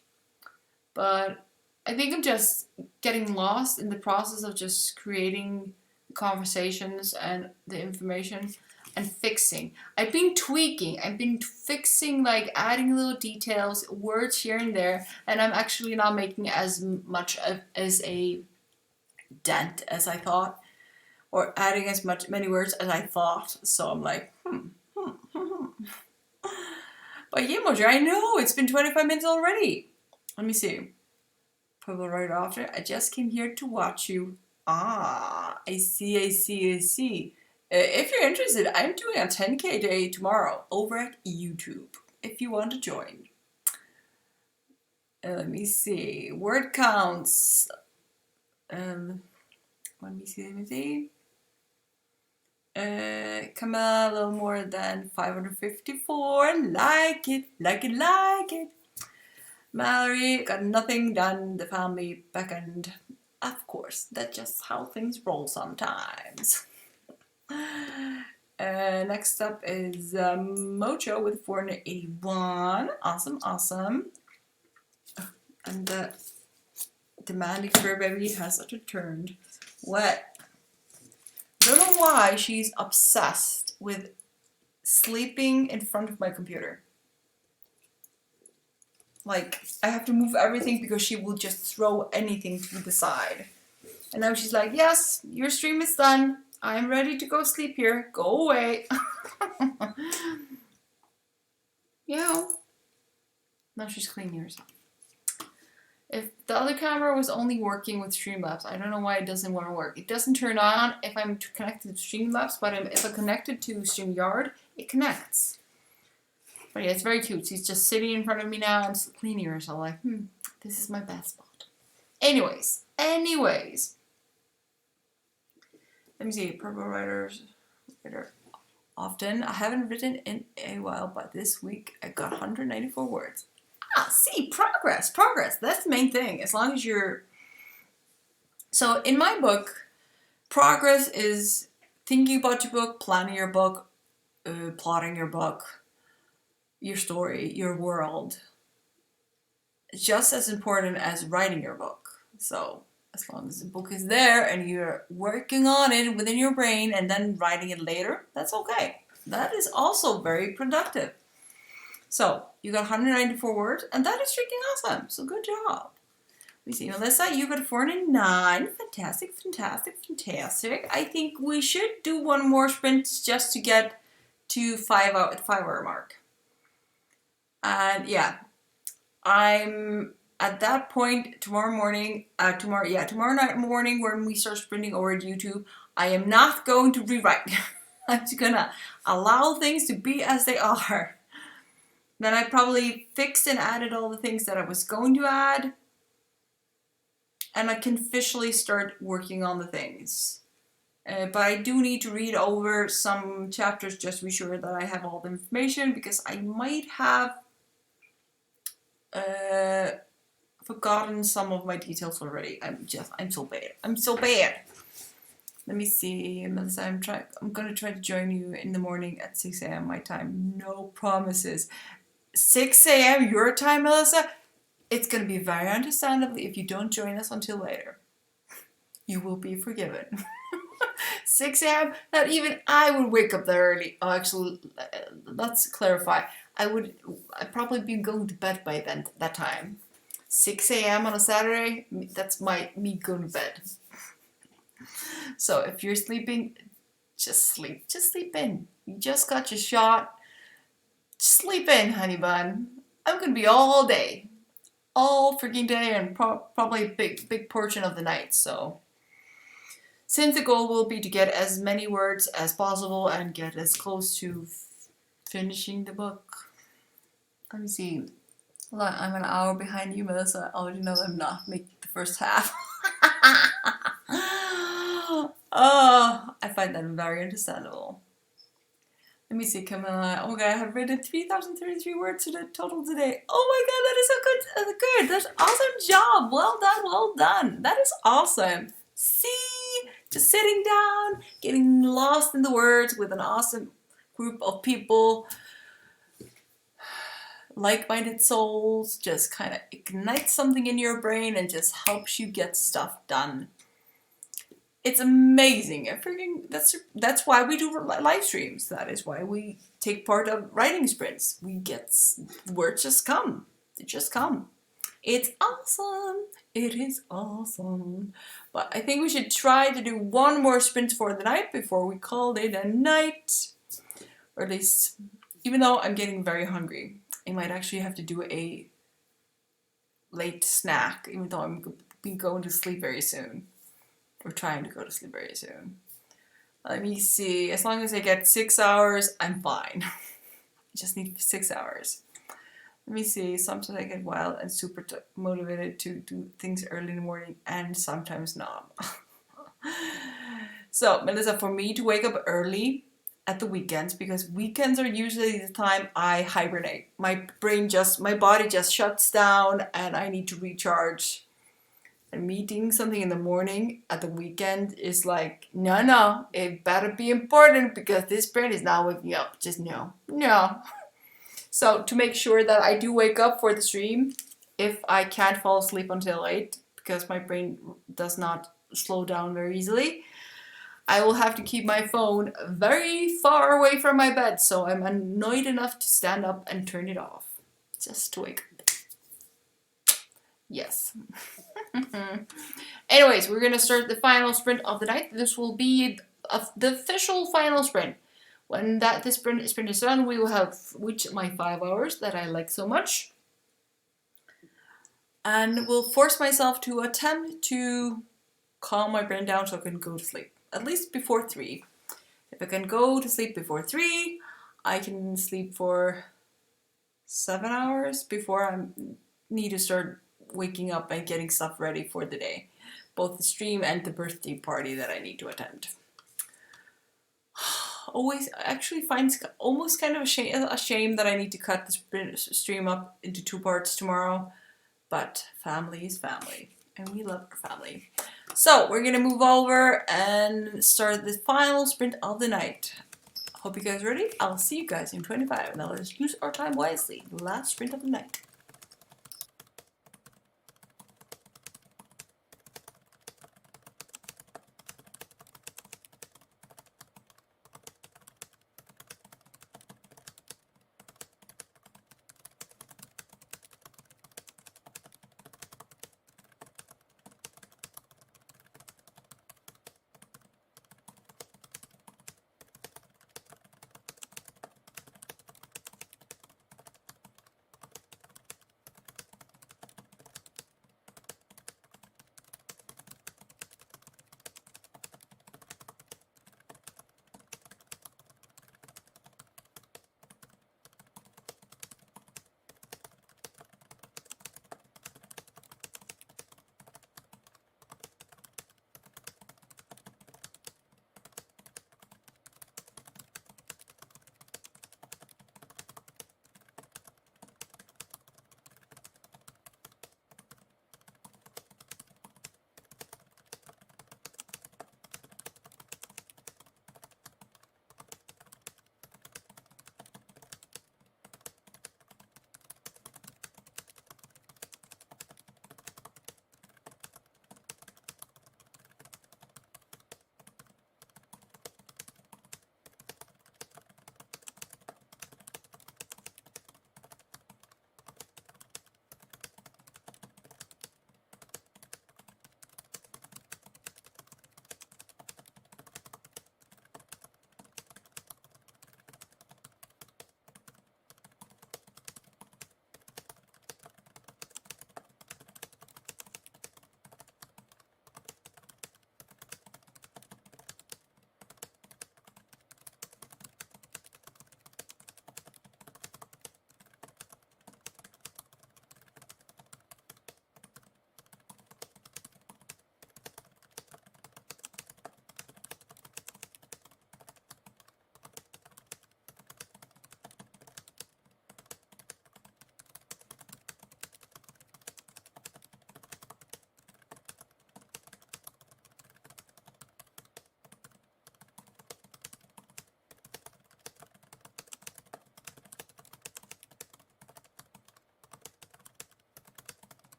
but I think I'm just getting lost in the process of just creating the conversations and the information and fixing. I've been tweaking, I've been fixing, like adding little details, words here and there, and I'm actually not making as much as a dent as I thought, or adding as many words as I thought. So I'm like, But yeah, Mojo, I know it's been 25 minutes already. Let me see. Probably right after. I just came here to watch you. Ah, I see. If you're interested, I'm doing a 10k day tomorrow over at YouTube. If you want to join. Let me see. Word counts. Let me see. Come a little more than 554. Like it. Mallory got nothing done. The family beckoned. Of course, that's just how things roll sometimes. Next up is Mojo with 481. Awesome. And the demanding fur baby has returned. What? Don't know why she's obsessed with sleeping in front of my computer. Like, I have to move everything because she will just throw anything to the side. And now she's like, yes, your stream is done. I'm ready to go sleep here. Go away. Yeah. Now she's cleaning herself. If the other camera was only working with Streamlabs, I don't know why it doesn't want to work. It doesn't turn on if I'm connected to Streamlabs, but if I'm connected to StreamYard, it connects. But yeah, it's very cute. She's just sitting in front of me now and cleaning herself. Like, this is my best spot. Anyways. Let me see. Purple writer often. I haven't written in a while, but this week I got 194 words. See, progress. That's the main thing. As long as you're... So in my book, progress is thinking about your book, planning your book, plotting your book, your story, your world. It's just as important as writing your book. So as long as the book is there and you're working on it within your brain and then writing it later, that's okay. That is also very productive. So you got 194 words, and that is freaking awesome. So good job. Let me see, Melissa, you got 409. Fantastic. I think we should do one more sprint just to get to 5-hour mark. And yeah, I'm at that point tomorrow night morning when we start sprinting over to YouTube. I am not going to rewrite. I'm just gonna allow things to be as they are. Then I probably fixed and added all the things that I was going to add. And I can officially start working on the things. But I do need to read over some chapters just to be sure that I have all the information, because I might have forgotten some of my details already. I'm so bad. Let me see, Melissa, I'm gonna try to join you in the morning at 6 a.m. my time. No promises. 6 a.m. your time, Melissa? It's gonna be very understandable if you don't join us until later. You will be forgiven. 6 a.m. Not even I would wake up that early. Oh, actually, let's clarify. I'd probably be going to bed by then. That time, 6 a.m. on a Saturday. That's me going to bed. So if you're sleeping, just sleep. Just sleep in. You just got your shot. Sleep in, honey bun. I'm gonna be all day. All freaking day and probably a big portion of the night. So since the goal will be to get as many words as possible and get as close to finishing the book. Let me see. I'm an hour behind you, Melissa. I already know I'm not making the first half. Oh, I find that very understandable. Let me see, Camilla. Oh my god, I have written 3,033 words to the total today. Oh my god, that is so good. Good. That's awesome job. Well done, well done. That is awesome. See, just sitting down, getting lost in the words with an awesome group of people, like-minded souls, just kind of ignites something in your brain and just helps you get stuff done. It's amazing. That's why we do live streams. That is why we take part of writing sprints. Words just come. They just come. It's awesome. It is awesome. But I think we should try to do one more sprint for the night before we call it a night. Or at least, even though I'm getting very hungry, I might actually have to do a late snack, even though I'm going to sleep very soon. Or trying to go to sleep very soon. Let me see. As long as I get 6 hours, I'm fine. I just need 6 hours. Let me see. Sometimes I get wild and super motivated to do things early in the morning, and sometimes not. So, Melissa, for me to wake up early at the weekends, because weekends are usually the time I hibernate. My body just shuts down, and I need to recharge. And me doing something in the morning at the weekend is like, no, it better be important because this brain is not waking up. Just no. So to make sure that I do wake up for the stream, if I can't fall asleep until 8, because my brain does not slow down very easily, I will have to keep my phone very far away from my bed, so I'm annoyed enough to stand up and turn it off, just to wake up. Yes. Anyways, we're gonna start the final sprint of the night. This will be the official final sprint. When this sprint is done, we will have reached my 5 hours that I like so much, and will force myself to attempt to calm my brain down so I can go to sleep at least before 3. If I can go to sleep before 3, I can sleep for 7 hours before I need to start waking up and getting stuff ready for the day, both the stream and the birthday party that I need to attend. Always actually finds almost kind of a shame that I need to cut the stream up into 2 parts tomorrow, but family is family and we love our family. So we're gonna move over and start the final sprint of the night. Hope you guys are ready. I'll see you guys in 25. Now let's use our time wisely. The last sprint of the night.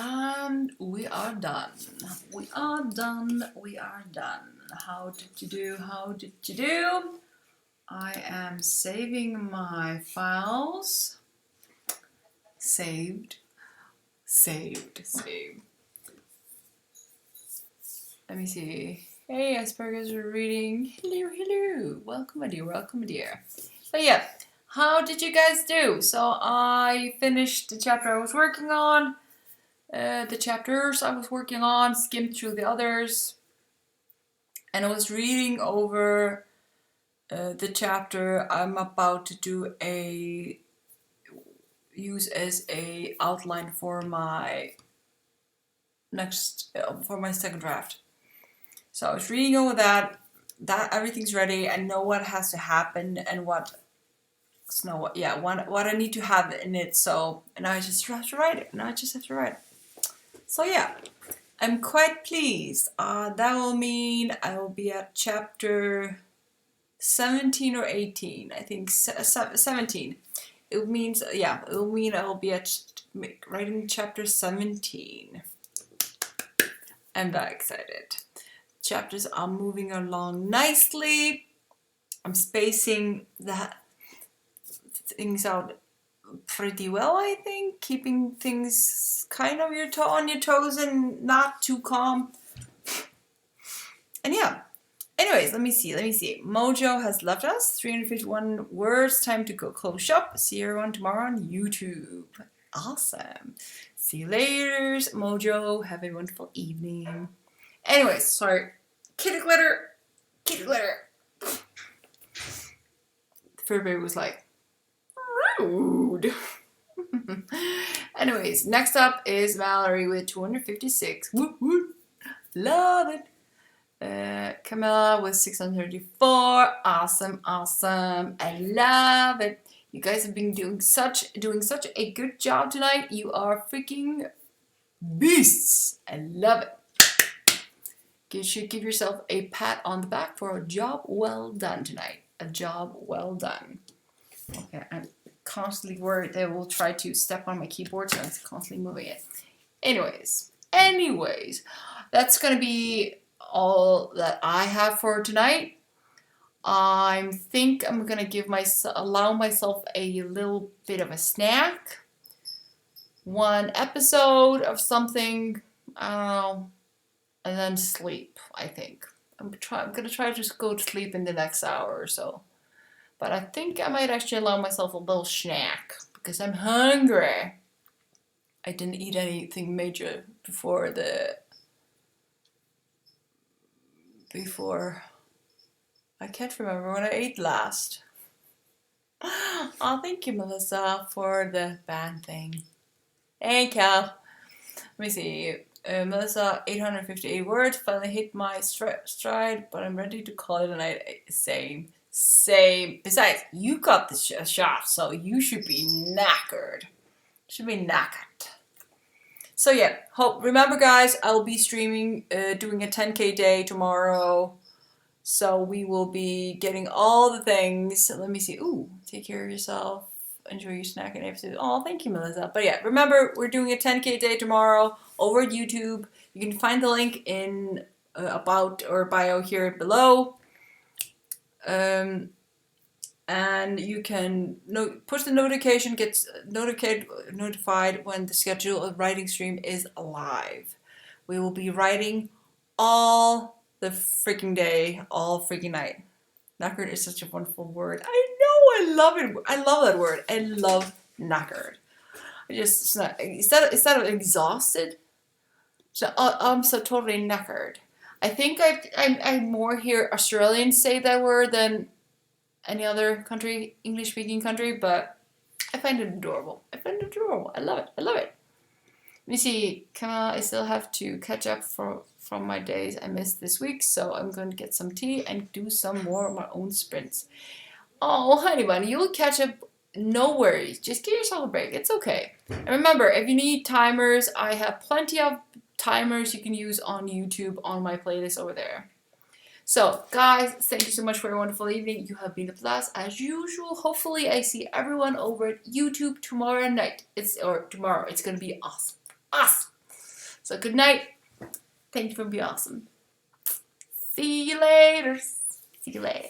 And we are done. We are done. We are done. How did you do? How did you do? I am saving my files. Saved. Let me see. Hey, Asperger's reading. Hello. Welcome, my dear. But yeah, how did you guys do? So I finished the chapter I was working on. The chapters I was working on, skimmed through the others, and I was reading over the chapter I'm about to use as a outline for my second draft. So I was reading over that everything's ready. I know what has to happen and what I need to have in it. So now I just have to write it. So yeah, I'm quite pleased. That will mean I will be at chapter 17 or 18. I think 17. It mean I will be at writing chapter 17. I'm very excited. Chapters are moving along nicely. I'm spacing things out pretty well, I think, keeping things kind of on your toes and not too calm. And yeah, anyways, let me see. Mojo has left us 351 words. Time to go close shop. See everyone tomorrow on YouTube. Awesome. See you later, Mojo. Have a wonderful evening. Anyways, sorry. Kitty glitter. The fur baby was like, rude. Anyways, next up is Mallory with 256. Whoop whoop. Love it. Camilla with 634. Awesome. I love it. You guys have been doing such a good job tonight. You are freaking beasts. I love it. You should give yourself a pat on the back for a job well done tonight. A job well done. Okay, I'm constantly worried they will try to step on my keyboard, so I'm constantly moving it. Anyways, that's gonna be all that I have for tonight. I think I'm gonna allow myself a little bit of a snack. One episode of something, I don't know, and then sleep, I think. I'm gonna try to just go to sleep in the next hour or so. But I think I might actually allow myself a little snack because I'm hungry. I didn't eat anything major before I can't remember when I ate last. Oh, thank you, Melissa, for the band thing. Thank you. Let me see. Melissa, 858 words. Finally hit my stride, but I'm ready to call it a night. Same. Besides, you got the shot, so you should be knackered. So yeah, remember guys, I'll be streaming, doing a 10K day tomorrow. So we will be getting all the things. Let me see. Ooh, take care of yourself. Enjoy your snack and episode. Oh, thank you, Melissa. But yeah, remember, we're doing a 10K day tomorrow over at YouTube. You can find the link in about or bio here below. And you can push the notification, gets notified when the schedule of writing stream is live. We will be writing all the freaking day, all freaking night. Knackered is such a wonderful word. I know, I love it. I love that word. I love knackered. Instead of exhausted, so I'm so totally knackered. I think I more hear Australians say that word than any other country, English-speaking country, but I find it adorable. I love it. Let me see. I still have to catch up from my days I missed this week, so I'm going to get some tea and do some more of my own sprints. Oh, honey bunny, you'll catch up. No worries. Just give yourself a break. It's okay. And remember, if you need timers, I have plenty of timers you can use on YouTube on my playlist over there. So, guys, thank you so much for a wonderful evening. You have been a blast as usual. Hopefully, I see everyone over at YouTube tomorrow night. Tomorrow. It's going to be awesome. So good night. Thank you for being awesome. See you later. See you later.